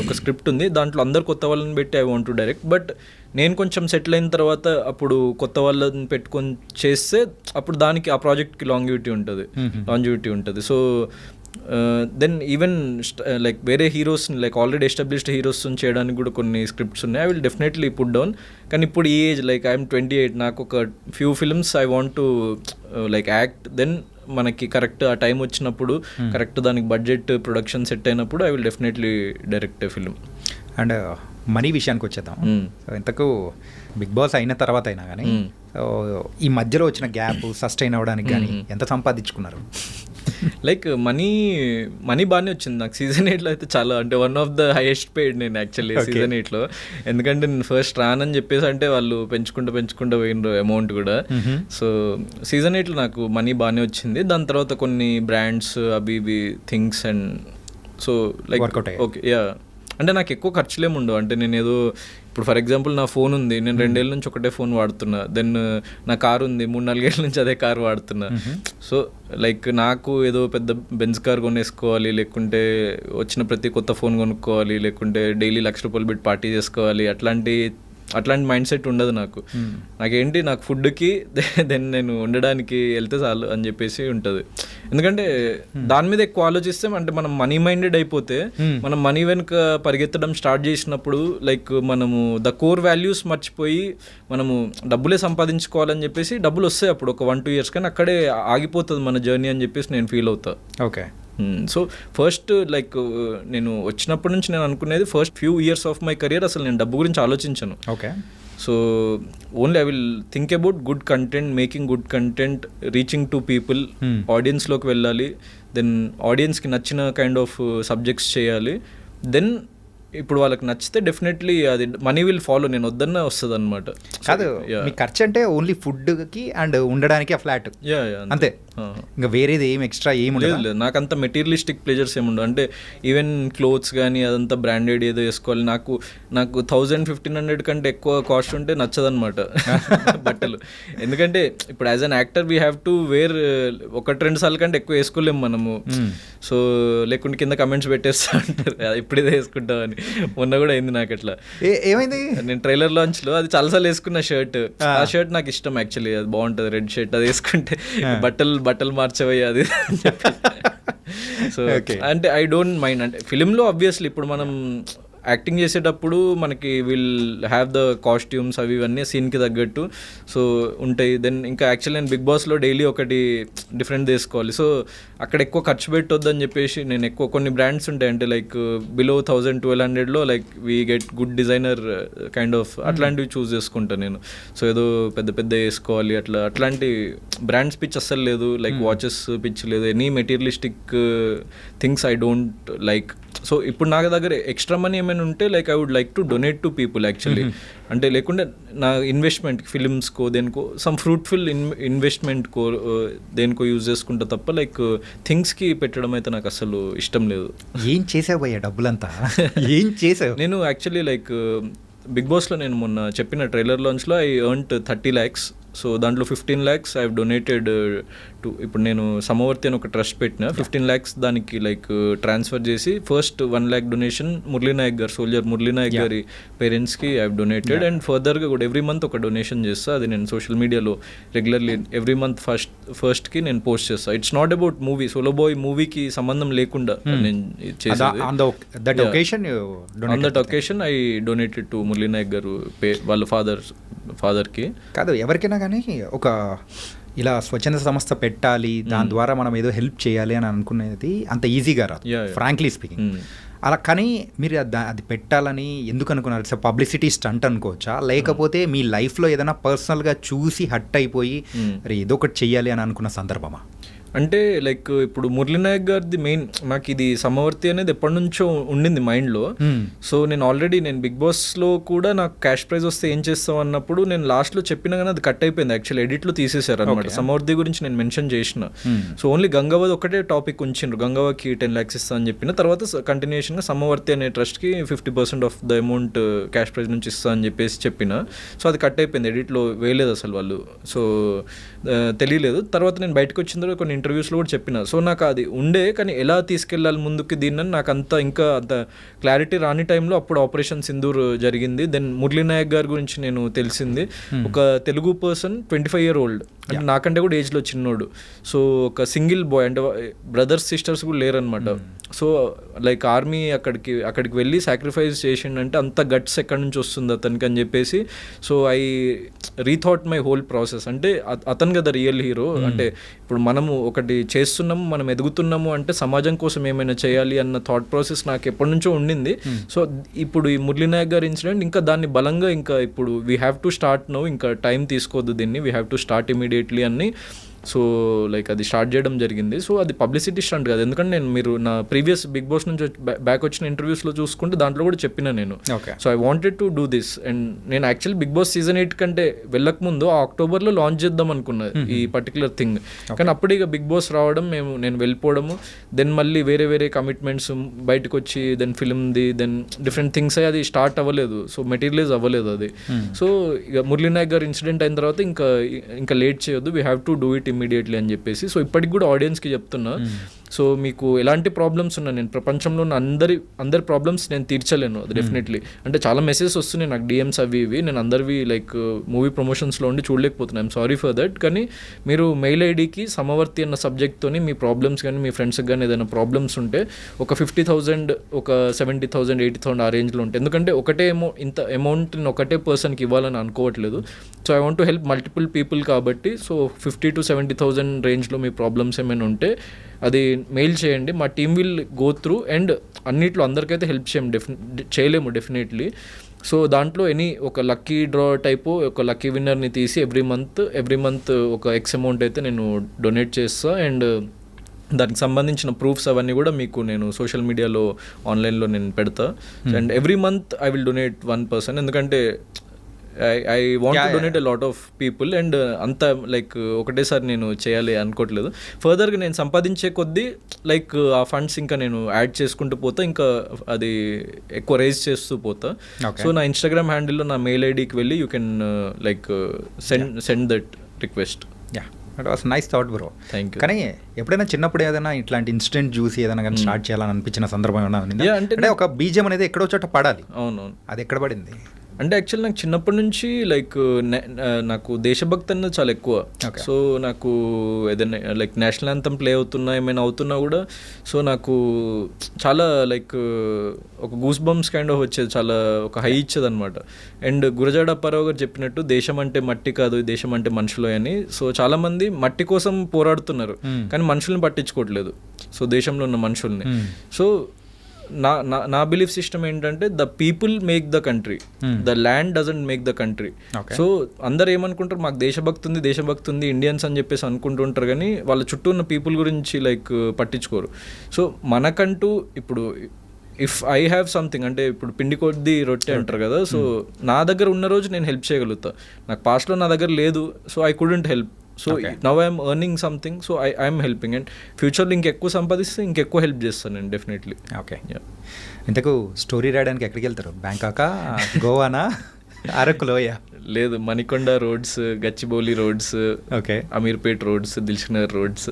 ఒక స్క్రిప్ట్ ఉంది, దాంట్లో అందరు కొత్త వాళ్ళని పెట్టి I want to direct. But నేను కొంచెం సెటిల్ అయిన తర్వాత అప్పుడు కొత్త వాళ్ళని పెట్టుకొని చేస్తే అప్పుడు దానికి ఆ ప్రాజెక్ట్కి లాంజివిటీ ఉంటుంది. సో దెన్ ఈవెన్ లైక్ వేరే హీరోస్ని లైక్ ఆల్రెడీ ఎస్టాబ్లిష్డ్ హీరోస్ని చేయడానికి కూడా కొన్ని స్క్రిప్ట్స్ ఉన్నాయి. I will definitely put down. కానీ ఇప్పుడు ఈ ఏజ్ లైక్ ఐఎమ్ 28, నాకు ఒక few films I want to like act. Then మనకి కరెక్ట్ ఆ టైం వచ్చినప్పుడు కరెక్ట్ దానికి బడ్జెట్ ప్రొడక్షన్ సెట్ అయినప్పుడు I will definitely direct a film. And money విషయానికి వచ్చేద్దాం. సో ఇంతకు బిగ్ బాస్ అయిన తర్వాత అయినా కానీ సో ఈ మధ్యలో వచ్చిన గ్యాప్ సస్టైన్ అవ్వడానికి కానీ ఎంత సంపాదించుకున్నారు? లైక్ మనీ బాగానే వచ్చింది నాకు సీజన్ 8లో అయితే చాలా, అంటే one of the highest paid నేను యాక్చువల్లీ సీజన్ 8లో. ఎందుకంటే నేను ఫస్ట్ రానని చెప్పేసి అంటే వాళ్ళు పెంచుకుంటూ పోయిన అమౌంట్ కూడా. సో సీజన్ 8లో నాకు మనీ బాగానే వచ్చింది. దాని తర్వాత కొన్ని బ్రాండ్స్ అవి ఇవి things and so like okay yeah, అంటే నాకు ఎక్కువ ఖర్చులేము ఉండవు. అంటే నేను ఏదో ఇప్పుడు ఫర్ ఎగ్జాంపుల్ నా ఫోన్ ఉంది, నేను 2 ఏళ్ళ నుంచి ఒకటే ఫోన్ వాడుతున్నా. దెన్ నా కారు ఉంది, 3-4 ఏళ్ళ నుంచి అదే కారు వాడుతున్నా. సో లైక్ నాకు ఏదో పెద్ద బెంజ్ కార్ కొనేసుకోవాలి, లేకుంటే వచ్చిన ప్రతి కొత్త ఫోన్ కొనుక్కోవాలి, లేకుంటే డైలీ ₹1,00,000 పెట్టి పార్టీ చేసుకోవాలి, అట్లాంటి మైండ్ సెట్ ఉండదు నాకు. నాకేంటి, నాకు ఫుడ్కి దెన్ నేను ఉండడానికి వెళ్తే చాలు అని చెప్పేసి ఉంటుంది. ఎందుకంటే దాని మీద ఎక్కువ ఆలోచిస్తే అంటే మనం మనీ మైండెడ్ అయిపోతే మనం మనీ వెనుక పరిగెత్తడం స్టార్ట్ చేసినప్పుడు లైక్ మనము ద కోర్ వాల్యూస్ మర్చిపోయి మనము డబ్బులే సంపాదించుకోవాలని చెప్పేసి డబ్బులు వస్తాయి అప్పుడు ఒక 1-2 years, కానీ అక్కడే ఆగిపోతుంది మన జర్నీ అని చెప్పేసి నేను ఫీల్ అవుతా. ఓకే. సో ఫస్ట్ లైక్ నేను వచ్చినప్పటి నుంచి నేను అనుకునేది first few years of my career అసలు నేను డబ్బు గురించి ఆలోచించాను. Okay. So only I will think about good content, making good content, reaching to people, ఆడియన్స్లోకి వెళ్ళాలి, దెన్ ఆడియన్స్కి నచ్చిన కైండ్ ఆఫ్ సబ్జెక్ట్స్ చేయాలి. దెన్ ఇప్పుడు వాళ్ళకి నచ్చితే డెఫినెట్లీ అది మనీ విల్ ఫాలో, నేను వద్దన్నా వస్తుంది అనమాట. కాదు, మీ ఖర్చు అంటే ఓన్లీ ఫుడ్కి అండ్ ఉండడానికి ఆ ఫ్లాట్ అంతే, ఇంకా వేరేది ఏం ఎక్స్ట్రా ఏమి లేదు. నాకు అంత మెటీరియలిస్టిక్ ప్లెజర్స్ ఏముండవు. అంటే ఈవెన్ క్లోత్స్ కానీ అదంతా బ్రాండెడ్ ఏదో వేసుకోవాలి, నాకు 1,000-1,500 కంటే ఎక్కువ కాస్ట్ ఉంటే నచ్చదనమాట బట్టలు. ఎందుకంటే ఇప్పుడు as an actor we have to wear 1-2 సార్లు కంటే ఎక్కువ వేసుకోలేము మనము. సో లేకుంటే కింద కమెంట్స్ పెట్టేస్తా అంటారు ఇప్పుడు ఇదే వేసుకుంటాం అని. మొన్న కూడా అయింది నాకు అట్లా. ఏమైంది, నేను ట్రైలర్ లాంచ్ లో అది చాలాసార్లు వేసుకున్న షర్ట్, ఆ షర్ట్ నాకు ఇష్టం యాక్చువల్లీ, అది బాగుంటుంది రెడ్ షర్ట్, అది వేసుకుంటే బట్టలు మార్చవయ్యి అది. సో అంటే ఐ డోంట్ మైండ్. అంటే ఫిలింలో ఆబ్వియస్లీ ఇప్పుడు మనం యాక్టింగ్ చేసేటప్పుడు మనకి విల్ హ్యావ్ ద కాస్ట్యూమ్స్ అవి ఇవన్నీ సీన్కి తగ్గట్టు సో ఉంటాయి. దెన్ ఇంకా యాక్చువల్లీ నేను బిగ్ బాస్లో డైలీ ఒకటి డిఫరెంట్ తీసుకోవాలి. సో అక్కడ ఎక్కువ ఖర్చు పెట్టొద్దు అని చెప్పేసి నేను ఎక్కువ కొన్ని బ్రాండ్స్ ఉంటాయి, అంటే లైక్ బిలో 1,000-1,200లో like we get good designer kind of అట్లాంటివి చూస్ చేసుకుంటాను నేను. సో ఏదో పెద్ద వేసుకోవాలి అట్లాంటి బ్రాండ్స్ పిచ్ అస్సలు లేదు, లైక్ వాచెస్ పిచ్ లేదు, any materialistic things I don't like. So ఇప్పుడు నాకు దగ్గర ఎక్స్ట్రా మనీ ఏమైనా ఉంటే like I would like to donate to people actually. అంటే లేకుంటే నా ఇన్వెస్ట్మెంట్ ఫిలిమ్స్కో దేనికో సమ్ ఫ్రూట్ఫుల్ ఇన్వెస్ట్మెంట్కో దేనికో యూజ్ చేసుకుంటా తప్ప లైక్ థింగ్స్కి పెట్టడం అయితే నాకు అసలు ఇష్టం లేదు. ఏం చేసావు భయ్యా డబ్బులంతా, ఏం చేసావు? నేను యాక్చువల్లీ లైక్ బిగ్ బాస్లో నేను మొన్న చెప్పిన ట్రైలర్ లాంచ్లో ఐ ఎర్న్డ్ 30 lakhs. సో దాంట్లో 15 lakhs I have donated to, ఇప్పుడు నేను సమవర్తి అని ఒక ట్రస్ట్ పెట్టిన, 15 lakhs దానికి లైక్ ట్రాన్స్ఫర్ చేసి ఫస్ట్ 1 lakh డొనేషన్ మురళీనాయక్ గారు, సోల్జర్ మురళీనాయక్ గారి పేరెంట్స్కి ఐ హావ్ డొనేటెడ్. అండ్ ఫర్దర్గా కూడా ఎవ్రీ మంత్ ఒక డొనేషన్ చేస్తా, అది నేను సోషల్ మీడియాలో రెగ్యులర్లీ ఎవ్రీ మంత్ ఫస్ట్కి నేను పోస్ట్ చేస్తాను. It's not about movie, solo bye మూవీకి సంబంధం లేకుండా నేను చేసేది. On that occasion I donated to Murali Naik గారు వాళ్ళ ఫాదర్కి. కాదు, ఎవరికైనా కానీ ఒక ఇలా స్వచ్ఛంద సంస్థ పెట్టాలి, దాని ద్వారా మనం ఏదో హెల్ప్ చేయాలి అని అనుకునేది అంత ఈజీగా రాదు, ఫ్రాంక్లీ స్పీకింగ్. అలా కానీ మీరు అది పెట్టాలని ఎందుకు అనుకున్నారు? ఇట్స్ పబ్లిసిటీ స్టంట్ అనుకోవచ్చా, లేకపోతే మీ లైఫ్లో ఏదైనా పర్సనల్గా చూసి హట్ అయిపోయి ఏదో ఒకటి చెయ్యాలి అని అనుకున్న సందర్భమా? అంటే లైక్ ఇప్పుడు మురళీనాయక్ గారిది మెయిన్ నాకు ఇది సమవర్తి అనేది ఎప్పటి నుంచో ఉండింది మైండ్లో. సో నేను ఆల్రెడీ బిగ్ బాస్లో కూడా నాకు క్యాష్ ప్రైజ్ వస్తే ఏం చేస్తాం అన్నప్పుడు నేను లాస్ట్లో చెప్పినా కానీ అది కట్ అయిపోయింది యాక్చువల్లీ, ఎడిట్లో తీసేశారు అనమాట. సమవర్తి గురించి నేను మెన్షన్ చేసిన. సో ఓన్లీ గంగవ్వది ఒకటే టాపిక్ ఉంచిండ్రు, గంగవ్వకి 10 lakhs ఇస్తా అని చెప్పిన తర్వాత కంటిన్యూషన్గా సమవర్తి అనే ట్రస్ట్కి 50% of the amount cash prize నుంచి ఇస్తా అని చెప్పిన. సో అది కట్ అయిపోయింది, ఎడిట్లో వేయలేదు అసలు వాళ్ళు. సో తెలియలేదు. తర్వాత నేను బయటకు వచ్చిన తర్వాత కొన్ని ఇంటర్వ్యూస్లో కూడా చెప్పిన. సో నాకు అది ఉండే, కానీ ఎలా తీసుకెళ్ళాలి ముందుకి దీన్ని నాకు ఇంకా అంత క్లారిటీ రాని టైంలో అప్పుడు ఆపరేషన్ సింధూర్ జరిగింది. దెన్ మురళీనాయక్ గారి గురించి నేను తెలిసింది, ఒక తెలుగు పర్సన్ 25 year old, అంటే నాకంటే కూడా ఏజ్లో చిన్నోడు. సో ఒక సింగిల్ బాయ్, అంటే బ్రదర్స్ సిస్టర్స్ కూడా లేరనమాట. సో లైక్ ఆర్మీ అక్కడికి వెళ్ళి సాక్రిఫైస్ చేసిండంటే అంత గట్స్ ఎక్కడి నుంచి వస్తుంది అతనికి అని చెప్పేసి. So I rethought my whole process. అంటే అతను కదా రియల్ హీరో. అంటే ఇప్పుడు మనము ఒకటి చేస్తున్నాము, మనం ఎదుగుతున్నాము అంటే సమాజం కోసం ఏమైనా చేయాలి అన్న థాట్ ప్రాసెస్ నాకు ఎప్పటి నుంచో ఉండింది. సో ఇప్పుడు ఈ మురళీనాయక్ గారి ఇన్సిడెంట్ ఇంకా దాన్ని బలంగా ఇంకా ఇప్పుడు we have to start now, ఇంకా టైం తీసుకోవద్దు దీన్ని, we have to start immediately అని సో లైక్ అది స్టార్ట్ చేయడం జరిగింది. సో అది పబ్లిసిటీ స్టంట్ కాదు, ఎందుకంటే నేను మీరు నా ప్రీవియస్ బిగ్ బాస్ నుంచి బ్యాక్ వచ్చిన ఇంటర్వ్యూస్లో చూసుకుంటే దాంట్లో కూడా చెప్పిన నేను. So I wanted to do this. And నేను యాక్చువల్లీ బిగ్ బాస్ సీజన్ 8 కంటే వెళ్ళక ముందు అక్టోబర్లో లాంచ్ చేద్దాం అనుకున్నా ఈ పర్టికులర్ థింగ్. కానీ అప్పుడు ఇక బిగ్ బాస్ రావడం, నేను వెళ్ళిపోవడము, దెన్ మళ్ళీ వేరే వేరే కమిట్మెంట్స్ బయటకు వచ్చి, దెన్ ఫిల్మ్ది, దెన్ డిఫరెంట్ థింగ్స్ అది స్టార్ట్ అవ్వలేదు. సో మెటీరియలైజ్ అవ్వలేదు అది. సో ఇక మురళీ నాయక్ గారు ఇన్సిడెంట్ అయిన తర్వాత ఇంకా లేట్ చేయొద్దు, we have to do it immediately అని చెప్పేసి. సో ఇప్పటికి కూడా ఆడియన్స్కి చెప్తున్నా, సో మీకు ఎలాంటి ప్రాబ్లమ్స్ ఉన్నా, నేను ప్రపంచంలో ఉన్న అందరి ప్రాబ్లమ్స్ నేను తీర్చలేను అది డెఫినెట్లీ. అంటే చాలా మెసేజెస్ వస్తున్నాయి నాకు, డిఎమ్స్ అవి ఇవి, నేను అందరివి లైక్ మూవీ ప్రమోషన్స్లో ఉండి చూడలేకపోతున్నాను, ఐఎమ్ సారీ ఫర్ దట్. కానీ మీరు మెయిల్ ఐడికి సమవర్తి అన్న సబ్జెక్ట్తోని మీ ప్రాబ్లమ్స్ కానీ మీ ఫ్రెండ్స్కి కానీ ఏదైనా ప్రాబ్లమ్స్ ఉంటే ఒక 50,000 ఒక 70,000 80,000 ఆ రేంజ్లో ఉంటాయి. ఎందుకంటే ఇంత అమౌంట్ ఒకటే పర్సన్కి ఇవ్వాలని అనుకోవట్లేదు. So I want to help multiple people కాబట్టి, సో 50,000 to 70,000 రేంజ్లో మీ ప్రాబ్లమ్స్ ఏమైనా ఉంటే అది మెయిల్ చేయండి, మా team will go through. And అన్నిట్లో అందరికైతే హెల్ప్ చేయలేము డెఫినెట్లీ. సో దాంట్లో ఒక లక్కీ డ్రా టైపు ఒక లక్కీ విన్నర్ని తీసి ఎవ్రీ మంత్ ఒక ఎక్స్ అమౌంట్ అయితే నేను డొనేట్ చేస్తా. అండ్ దానికి సంబంధించిన ప్రూఫ్స్ అవన్నీ కూడా మీకు నేను సోషల్ మీడియాలో ఆన్లైన్లో నేను పెడతా. And every month I will donate 1 person, ఎందుకంటే I want to donate a lot of people. And అంత లైక్ ఒకటేసారి నేను చేయాలి అనుకోవట్లేదు. ఫర్దర్గా నేను సంపాదించే కొద్దీ లైక్ ఆ ఫండ్స్ ఇంకా నేను యాడ్ చేసుకుంటూ పోతా, ఇంకా అది ఎక్కువ రైజ్ చేస్తూ పోతా. సో నా ఇన్స్టాగ్రామ్ హ్యాండిల్లో నా మెయిల్ ఐడికి వెళ్ళి you can like send that request. That was nice thought bro. Thank you. కానీ ఎప్పుడైనా చిన్నప్పుడు ఏదైనా ఇట్లాంటి ఇన్సిడెంట్ చూసి ఏదైనా కానీ స్టార్ట్ చేయాలని అనిపించిన సందర్భం ఏమైనా ఉందా? అంటే ఒక బీజం అనేది ఎక్కడో చోట పడాలి. అవునవును. అది ఎక్కడ పడింది? అంటే యాక్చువల్ నాకు చిన్నప్పటి నుంచి లైక్ నాకు దేశభక్తి అన్నది చాలా ఎక్కువ. సో నాకు ఏదైనా లైక్ నేషనల్ యాంథమ్ ప్లే అవుతున్నా ఏమైనా అవుతున్నా కూడా సో నాకు చాలా లైక్ ఒక గూస్ బంప్స్ కైండ్ ఆఫ్ వచ్చేది, చాలా ఒక హై ఇచ్చేది అనమాట. అండ్ గురజాడ అప్పారావు గారు చెప్పినట్టు దేశం అంటే మట్టి కాదు, దేశం అంటే మనుషులు అని. సో చాలామంది మట్టి కోసం పోరాడుతున్నారు కానీ మనుషుల్ని పట్టించుకోవట్లేదు, సో దేశంలో ఉన్న మనుషుల్ని. సో నా బిలీఫ్ సిస్టమ్ ఏంటంటే the people make the country, the land doesn't make the country. So అందరు ఏమనుకుంటారు, మాకు దేశభక్తి ఉంది ఇండియన్స్ అని చెప్పేసి అనుకుంటుంటారు కానీ వాళ్ళ చుట్టూ ఉన్న పీపుల్ గురించి లైక్ పట్టించుకోరు. సో మనకంటూ ఇప్పుడు ఇఫ్ ఐ హ్యావ్ సంథింగ్, అంటే ఇప్పుడు పిండి కొద్ది రొట్టె అంటారు కదా, సో నా దగ్గర ఉన్న రోజు నేను హెల్ప్ చేయగలుగుతా. నాకు పాస్ట్లో నా దగ్గర లేదు, so I couldn't help. So now I'm earning something, so I'm helping. And ఫ్యూచర్లో ఇంకెక్కువ సంపాదిస్తే ఇంకెక్కువ హెల్ప్ చేస్తాను నేను డెఫినెట్లీ. ఓకే. ఇంతకు స్టోరీ రాయడానికి ఎక్కడికి వెళ్తారు? బ్యాంకాకా, గోవానా, అరకులోయ? లేదు, Manikonda roads, Gachibowli roads, okay, Ameerpet roads, Dilsukhnagar roads,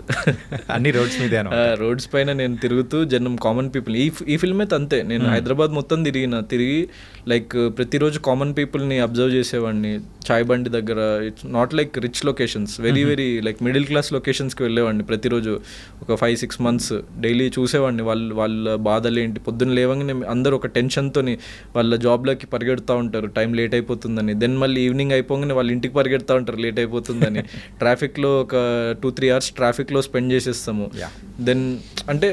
అన్ని రోడ్స్ మీద రోడ్స్ పైన నేను తిరుగుతూ జనం కామన్ పీపుల్ ఈ ఫిల్మ్ అయితే అంతే. నేను హైదరాబాద్ మొత్తం తిరిగి లైక్ ప్రతిరోజు కామన్ పీపుల్ని అబ్జర్వ్ చేసేవాడిని. చాయ్ బండి దగ్గర, it's not like rich locations, very like middle class లొకేషన్స్కి వెళ్ళేవాడిని ప్రతిరోజు. ఒక 5-6 months డైలీ చూసేవాడిని వాళ్ళ బాధలు ఏంటి. పొద్దున్న లేవగానే అందరూ ఒక టెన్షన్తో వాళ్ళ జాబ్లోకి పరిగెడుతూ ఉంటారు టైం లేట్ అయిపోతుందని. దెన్ మళ్ళీ ఈవినింగ్ అయిపోగానే వాళ్ళ ఇంటికి పరిగెడుతూ ఉంటారు లేట్ అయిపోతుందని. ట్రాఫిక్లో ఒక 2-3 hours ట్రాఫిక్లో స్పెండ్ చేసేస్తాము. దెన్ అంటే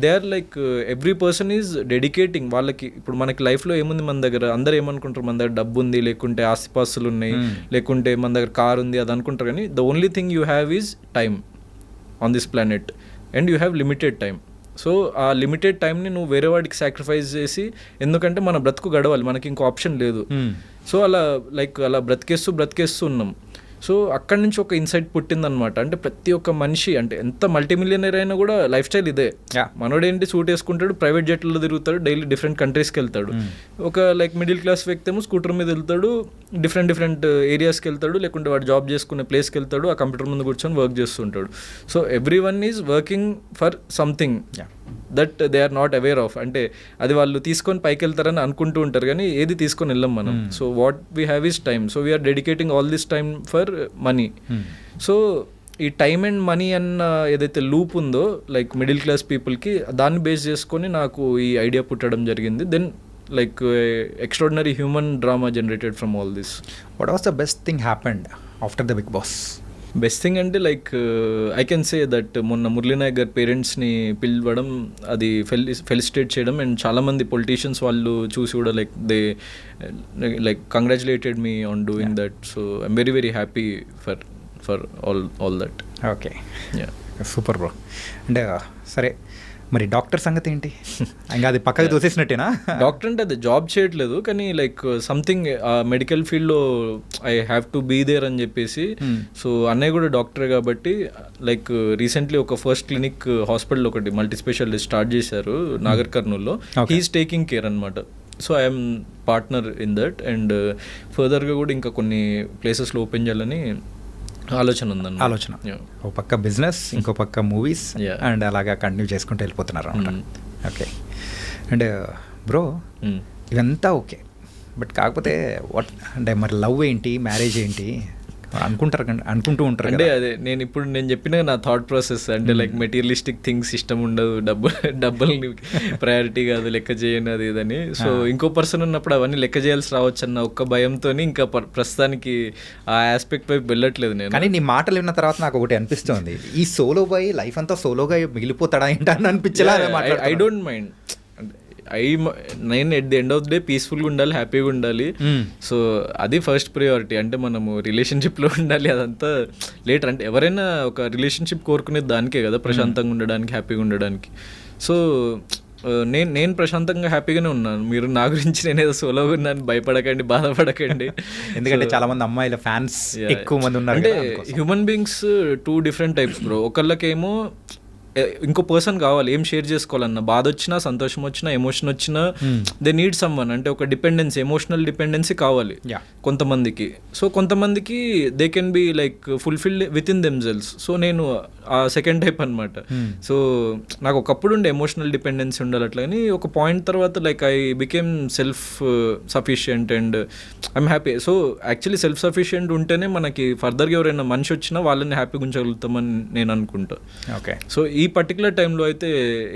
they are like every person is dedicating వాళ్ళకి. ఇప్పుడు మనకి లైఫ్లో ఏముంది మన దగ్గర, అందరూ ఏమనుకుంటారు మన దగ్గర డబ్బు ఉంది, లేకుంటే ఆస్తిపాస్తులు ఉన్నాయి, లేకుంటే మన దగ్గర కార్ ఉంది, అది అనుకుంటారు. కానీ the only thing you have is time on this planet and you have limited time. So ఆ లిమిటెడ్ టైంని నువ్వు వేరే వాడికి సాక్రిఫైస్ చేసి, ఎందుకంటే మన బ్రతుకు గడవాలి, మనకి ఇంకో ఆప్షన్ లేదు. సో అలా బ్రతికేస్తూ ఉన్నాం. సో అక్కడి నుంచి ఒక ఇన్సైట్ పుట్టిందనమాట. అంటే ప్రతి ఒక్క మనిషి, అంటే ఎంత మల్టీమిలియనర్ అయినా కూడా లైఫ్ స్టైల్ ఇదే. మనోడేంటి సూట్ వేసుకుంటాడు, ప్రైవేట్ జెట్లో తిరుగుతాడు, డైలీ డిఫరెంట్ కంట్రీస్కి వెళ్తాడు. ఒక లైక్ మిడిల్ క్లాస్ వ్యక్తి ఏమో స్కూటర్ మీద వెళ్తాడు, డిఫరెంట్ ఏరియాస్కి వెళ్తాడు, లేకుంటే వాడు జాబ్ చేసుకునే ప్లేస్కి వెళ్తాడు, ఆ కంప్యూటర్ ముందు కూర్చొని వర్క్ చేస్తుంటాడు. So everyone is working for something that they are not aware of. అంటే అది వాళ్ళు తీసుకొని పైకి వెళ్తారని అనుకుంటూ ఉంటారు కానీ ఏది తీసుకొని వెళ్ళాం మనం. So what we have is time. So we're dedicating all this time for money. So ఈ టైమ్ అండ్ మనీ అన్న ఏదైతే లూప్ ఉందో లైక్ మిడిల్ క్లాస్ పీపుల్కి, దాన్ని బేస్ చేసుకొని నాకు ఈ ఐడియా పుట్టడం జరిగింది. Then like extraordinary human drama generated from all this. What was the best thing happened after the Bigg Boss? Best thing అంటే like I can say that మొన్న మురళీ నాయక్ గారి పేరెంట్స్ని పిలవడం, అది ఫెలిసిటేట్ చేయడం, అండ్ చాలామంది పొలిటీషియన్స్ వాళ్ళు చూసి కూడా like they like congratulated me on doing that. So I'm very happy for all that. Okay, Yeah. Super bro. అంటే సరే, మరి డాక్టర్ సంగతి ఏంటి? ఇంకా అది పక్కకి తోసేసినట్టేనా? డాక్టర్ అంటే అది జాబ్ చేయట్లేదు, కానీ లైక్ సంథింగ్ మెడికల్ ఫీల్డ్లో I have to be there అని చెప్పేసి. సో అన్నయ్య కూడా డాక్టరే కాబట్టి లైక్ రీసెంట్లీ ఒక ఫస్ట్ క్లినిక్ హాస్పిటల్ ఒకటి మల్టీ స్పెషాలిటీ స్టార్ట్ చేశారు నాగర్ కర్నూల్లో. హీఈస్ టేకింగ్ కేర్ అనమాట. So I'm partner in that. And ఫర్దర్గా కూడా ఇంకా కొన్ని ప్లేసెస్లో ఓపెన్ చేయాలని ఆలోచన ఉందన్న. ఆలోచన, ఓ పక్క బిజినెస్, ఇంకో పక్క మూవీస్, Yeah. అండ్ అలాగా కంటిన్యూ చేసుకుంటూ వెళ్ళిపోతున్నారు అనమాట. ఓకే. అండ్ బ్రో, ఇదంతా ఓకే, బట్ కాకపోతే వాట్ అంటే మరి లవ్ ఏంటి, మ్యారేజ్ ఏంటి అనుకుంటూ ఉంటారు అంటే కదా. అదే నేను చెప్పిన నా థాట్ ప్రాసెస్ అంటే లైక్ మెటీరియలిస్టిక్ థింగ్స్ ఇష్టం ఉండదు, డబ్బుల్ని ప్రయారిటీ కాదు, లెక్క చేయను అది ఇదని. సో ఇంకో పర్సన్ ఉన్నప్పుడు అవన్నీ లెక్క చేయాల్సి రావచ్చు అన్న ఒక్క భయంతో ఇంకా ప్రస్తుతానికి ఆ ఆస్పెక్ట్ వైపు వెళ్ళట్లేదు నేను. కానీ నీ మాటలు విన్న తర్వాత నాకు ఒకటి అనిపిస్తుంది, ఈ సోలో బాయ్ లైఫ్ అంతా సోలోగా మిగిలిపోతాడా ఏంటని అనిపించేలా ఐ డోంట్ మైండ్. నేను at the end of the day పీస్ఫుల్గా ఉండాలి, హ్యాపీగా ఉండాలి. సో అది ఫస్ట్ ప్రయారిటీ. అంటే మనము రిలేషన్షిప్లో ఉండాలి, అదంతా లేటర్. అంటే ఎవరైనా ఒక రిలేషన్షిప్ కోరుకునేది దానికే కదా, ప్రశాంతంగా ఉండడానికి, హ్యాపీగా ఉండడానికి. సో నేను ప్రశాంతంగా హ్యాపీగానే ఉన్నాను. మీరు నా గురించి నేనేదో సోలోగా ఉన్నాను భయపడకండి, బాధపడకండి. ఎందుకంటే చాలా మంది అమ్మాయిల ఫ్యాన్స్ ఎక్కువ మంది ఉన్నారు. అంటే human beings 2 different types bro. ఒకళ్ళకేమో ఇంకో పర్సన్ కావాలి, ఏం షేర్ చేసుకోవాలన్నా, బాధ వచ్చినా, సంతోషం వచ్చినా, ఎమోషన్ వచ్చినా దే నీడ్ సమ్వన్. అంటే ఒక డిపెండెన్సీ, ఎమోషనల్ డిపెండెన్సీ కావాలి కొంతమందికి. సో కొంతమందికి they can be like fulfilled with in themselves. So నేను ఆ సెకండ్ టైప్ అనమాట. సో నాకు ఒకప్పుడు ఉండే ఎమోషనల్ డిపెండెన్సీ ఉండాలి అట్లా, కానీ ఒక పాయింట్ తర్వాత like I became self sufficient and I'm happy. So actually self sufficient ఉంటేనే మనకి ఫర్దర్గా ఎవరైనా మనిషి వచ్చినా వాళ్ళని హ్యాపీగా ఉంచగలుగుతామని నేను అనుకుంటా. ఓకే. సో ఈ పర్టికులర్ టైంలో అయితే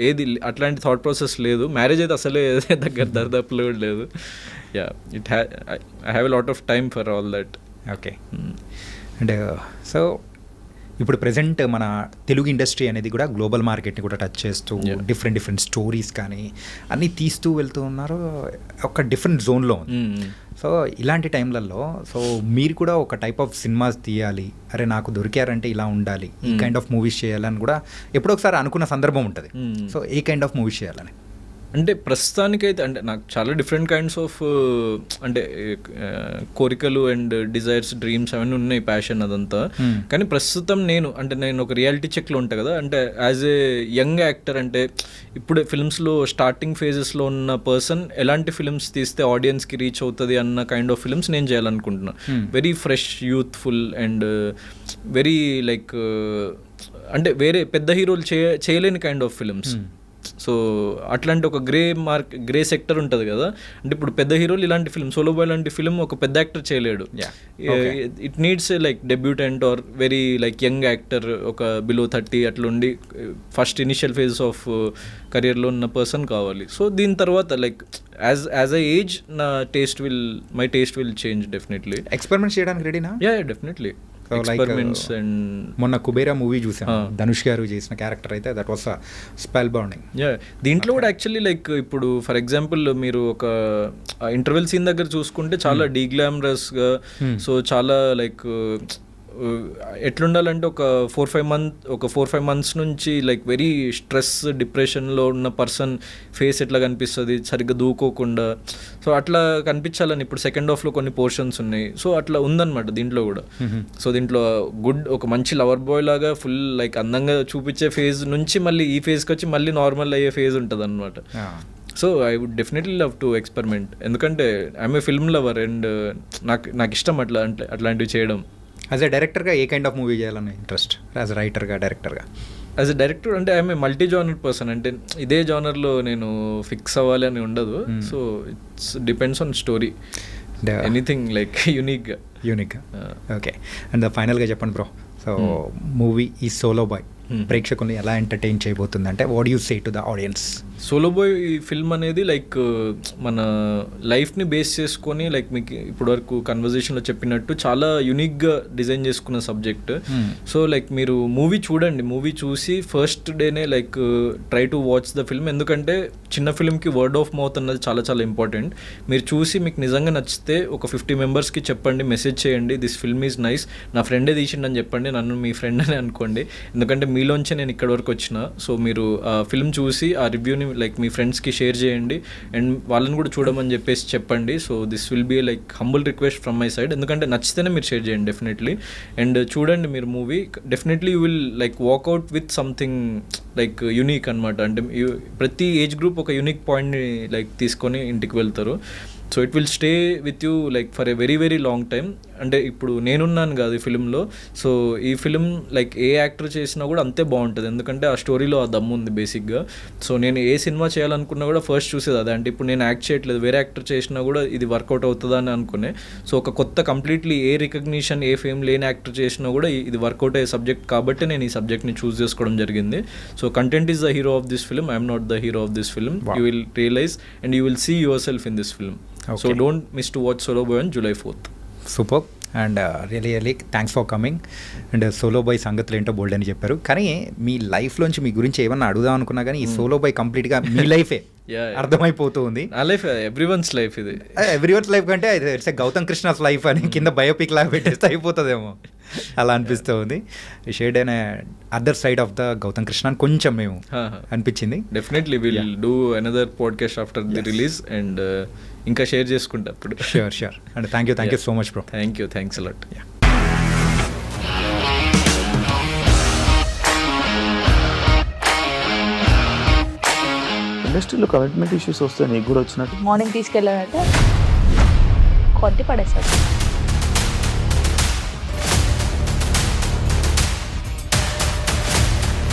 ఏది అట్లాంటి థాట్ ప్రాసెస్ లేదు. మ్యారేజ్ అయితే అసలే దరిదాపులో కూడా లేదు. Yeah, I have a lot of time for all that. Okay. And so ఇప్పుడు ప్రజెంట్ మన తెలుగు ఇండస్ట్రీ అనేది కూడా గ్లోబల్ మార్కెట్ని కూడా టచ్ చేస్తూ డిఫరెంట్ స్టోరీస్ కానీ అన్నీ తీస్తూ వెళ్తూ ఉన్నారు, ఒక డిఫరెంట్ జోన్లో ఉంది. సో ఇలాంటి టైంలలో సో మీరు కూడా ఒక టైప్ ఆఫ్ సినిమాస్ తీయాలి, అరే నాకు దొరికారంటే ఇలా ఉండాలి, ఈ కైండ్ ఆఫ్ మూవీస్ చేయాలని కూడా ఎప్పుడో ఒకసారి అనుకున్న సందర్భం ఉంటుంది. So A kind of movies చేయాలని? అంటే ప్రస్తుతానికైతే అంటే నాకు చాలా డిఫరెంట్ కైండ్స్ ఆఫ్ అంటే కోరికలు అండ్ డిజైర్స్, డ్రీమ్స్ అవన్నీ ఉన్నాయి, ప్యాషన్ అదంతా. కానీ ప్రస్తుతం నేను ఒక రియాలిటీ చెక్లో ఉంటా కదా, అంటే యాజ్ ఏ యంగ్ యాక్టర్, అంటే ఇప్పుడు ఫిల్మ్స్లో స్టార్టింగ్ ఫేజెస్లో ఉన్న పర్సన్ ఎలాంటి ఫిల్మ్స్ తీస్తే ఆడియన్స్కి రీచ్ అవుతుంది అన్న కైండ్ ఆఫ్ ఫిల్మ్స్ నేను చేయాలనుకుంటున్నా. Very fresh, youthful and very like అంటే వేరే పెద్ద హీరోలు చేయలేని కైండ్ ఆఫ్ ఫిల్మ్స్. సో అట్లాంటి ఒక గ్రే సెక్టర్ ఉంటుంది కదా. అంటే ఇప్పుడు పెద్ద హీరోలు ఇలాంటి ఫిల్మ్, సోలో బాయ్ లాంటి ఫిల్మ్ ఒక పెద్ద యాక్టర్ చేయలేడు. It needs like debutante or very like young actor, ఒక బిలో 30 అట్లా ఉండి ఫస్ట్ ఇనిషియల్ ఫేజ్ ఆఫ్ కెరియర్లో ఉన్న పర్సన్ కావాలి. సో దీని తర్వాత like as a age my taste will change definitely. Experiment చేయడానికి రెడీనా? Yeah, definitely. ఎక్స్పెరిమెంట్స్ అండ్ మొన్న కుబేరా మూవీ చూసాను, ధనుష్ గారు చేసిన క్యారెక్టర్ అయితే దట్ వాస్ స్పెల్ బౌండింగ్. దీంట్లో కూడా యాక్చువల్లీ లైక్ ఇప్పుడు ఫర్ ఎగ్జాంపుల్ మీరు ఒక ఇంటర్వెల్ సీన్ దగ్గర చూసుకుంటే చాలా డీగ్లామరస్గా, సో చాలా లైక్ ఎట్లుండాలంటే ఒక 4-5 months నుంచి లైక్ వెరీ స్ట్రెస్, డిప్రెషన్లో ఉన్న పర్సన్ ఫేస్ ఎట్లా కనిపిస్తుంది, సరిగ్గా దూకోకుండా. సో అట్లా కనిపించాలని ఇప్పుడు సెకండ్ హాఫ్లో కొన్ని పోర్షన్స్ ఉన్నాయి. సో అట్లా ఉందన్నమాట దీంట్లో కూడా. సో దీంట్లో ఒక మంచి లవర్ బాయ్ లాగా ఫుల్ లైక్ అందంగా చూపించే ఫేజ్ నుంచి మళ్ళీ ఈ ఫేజ్కి వచ్చి మళ్ళీ నార్మల్ అయ్యే ఫేజ్ ఉంటుంది అనమాట. So I would definitely love to experiment, ఎందుకంటే I'm a film lover and నాకు ఇష్టం అట్లాంటివి చేయడం. యాజ్ ఎ డైరెక్టర్గా ఏ కైండ్ ఆఫ్ మూవీ చేయాలని ఇంట్రెస్ట్? యాజ్ రైటర్గా, డైరెక్టర్గా? యాజ్ ఎ డైరెక్టర్ అంటే I'm a multi genre person. అంటే ఇదే జానర్లో నేను ఫిక్స్ అవ్వాలి అని ఉండదు. So it's depends on story, anything like యూనిక్గా. ఓకే. అండ్ ఫైనల్గా చెప్పండి బ్రో, సో మూవీ ఈ సోలో బాయ్ ప్రేక్షకుల్ని ఎలా ఎంటర్టైన్ చేయబోతుంది అంటే what you say to the audience? Solo Boy ఈ ఫిల్మ్ అనేది లైక్ మన లైఫ్ని బేస్ చేసుకొని లైక్ మీకు ఇప్పటివరకు కన్వర్జేషన్లో చెప్పినట్టు చాలా యూనిక్గా డిజైన్ చేసుకున్న సబ్జెక్ట్. సో లైక్ మీరు మూవీ చూడండి, మూవీ చూసి ఫస్ట్ డేనే like try to watch the film. ఎందుకంటే చిన్న ఫిల్మ్కి వర్డ్ ఆఫ్ మౌత్ అన్నది చాలా చాలా ఇంపార్టెంట్. మీరు చూసి మీకు నిజంగా నచ్చితే ఒక 50 మెంబర్స్కి చెప్పండి, మెసేజ్ చేయండి, దిస్ ఫిల్మ్ ఈజ్ నైస్, నా ఫ్రెండే తీసిండని చెప్పండి, నన్ను మీ ఫ్రెండ్ అని అనుకోండి. ఎందుకంటే మీలోంచే నేను ఇక్కడి వరకు వచ్చిన. సో మీరు ఆ ఫిల్మ్ చూసి ఆ రివ్యూని లైక్ మీ ఫ్రెండ్స్కి షేర్ చేయండి అండ్ వాళ్ళని కూడా చూడమని చెప్పేసి చెప్పండి. So this will be like humble request from my side. ఎందుకంటే నచ్చితేనే మీరు షేర్ చేయండి డెఫినెట్లీ. అండ్ చూడండి మీరు movie, definitely you will like walk out with something like unique అనమాట. అంటే ప్రతి ఏజ్ గ్రూప్ ఒక యునీక్ పాయింట్ని లైక్ తీసుకొని ఇంటికి వెళ్తారు. So it will stay with you like for a very very long time. అంటే ఇప్పుడు నేనున్నాను కాదు ఈ ఫిలింలో. సో ఈ ఫిలిం లైక్ ఏ యాక్టర్ చేసినా కూడా అంతే బాగుంటుంది. ఎందుకంటే ఆ స్టోరీలో ఆ దమ్ము ఉంది బేసిక్గా. సో నేను ఏ సినిమా చేయాలనుకున్నా కూడా ఫస్ట్ చూసేది అదే. అంటే ఇప్పుడు నేను యాక్ట్ చేయట్లేదు, వేరే యాక్టర్ చేసినా కూడా ఇది వర్కౌట్ అవుతుందా అని అనుకునే. సో ఒక కొత్త కంప్లీట్లీ ఏ రికగ్నిషన్ ఏ ఫేమ్ లేని యాక్టర్ చేసినా కూడా ఇది వర్కౌట్ అయ్యే సబ్జెక్ట్ కాబట్టి నేను ఈ సబ్జెక్ట్ని చూస్ చేసుకోవడం జరిగింది. So content is the hero of this film, I'm not the hero of this film. You will realise and you will see yourself in this film. Okay. So don't miss to watch Solo Boy on July 4th. Super and really thanks for coming. And Solo Boy సంగతులు ఏంటో బోల్డ్ అని చెప్పారు. కానీ మీ లైఫ్లోంచి మీ గురించి ఏమన్నా అడుగుదాం అనుకున్నా కానీ ఈ సోలో బాయ్ కంప్లీట్గా మీ లైఫే అర్థమైపోతూ ఉంది. నా లైఫ్ ఎవ్రీవన్స్ లైఫ్, ఇది ఎవ్రీవన్స్ లైఫ్ కంటే ఇట్స్ గౌతమ్ కృష్ణస్ లైఫ్ అని కింద బయోపిక్ లాగా పెట్టేస్తే అయిపోతుందేమో అలా అనిపిస్తూ ఉంది. షేడ్ అయిన other side of the Gautham Krishna అని కొంచెం మేము అనిపించింది. Definitely will do another podcast after the release and ఇంకా షేర్ చేసుకుంటా అప్పుడు. Sure and thank you so much bro. Thanks a lot. ఇండస్ట్రీలో కమిట్మెంట్ ఇష్యూస్ వస్తే నీకు కూడా వచ్చినట్టు? మార్నింగ్ తీసుకెళ్ళాడంటే కొట్టి పడేసాడు.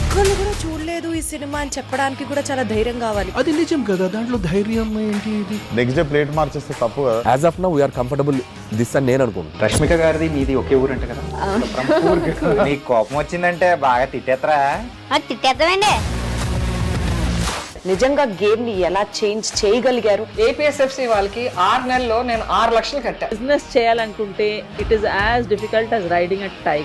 ఒక్కళ్ళు కూడా చూడలేదు ఈ సినిమా అని చెప్పడానికి కూడా చాలా ధైర్యం కావాలి. అది నిజం కదా, దాంట్లో ధైర్యం ఏంటి? ఇది నెక్స్ట్ డే ప్లేట్ మార్చేస్తే తప్పు కదా. As of now we're comfortable this అని నేను అనుకుంటున్నాను. రష్మిక గారిది మీది ఒకే ఊరు అంట కదా? నీకు కోపం వచ్చిందంటే బాగా తిట్టేత్తరా? తిట్టేద్దామండి. నిజంగా గేమ్ ని ఎలా చేంజ్ చేయగలిగారు? ఏపీఎస్ఎఫ్సి వాళ్ళకి 6 నెలల్లో నేను 6 లక్షలు కట్టా. బిజినెస్ చేయాలనుకుంటే it is as difficult as riding a tiger.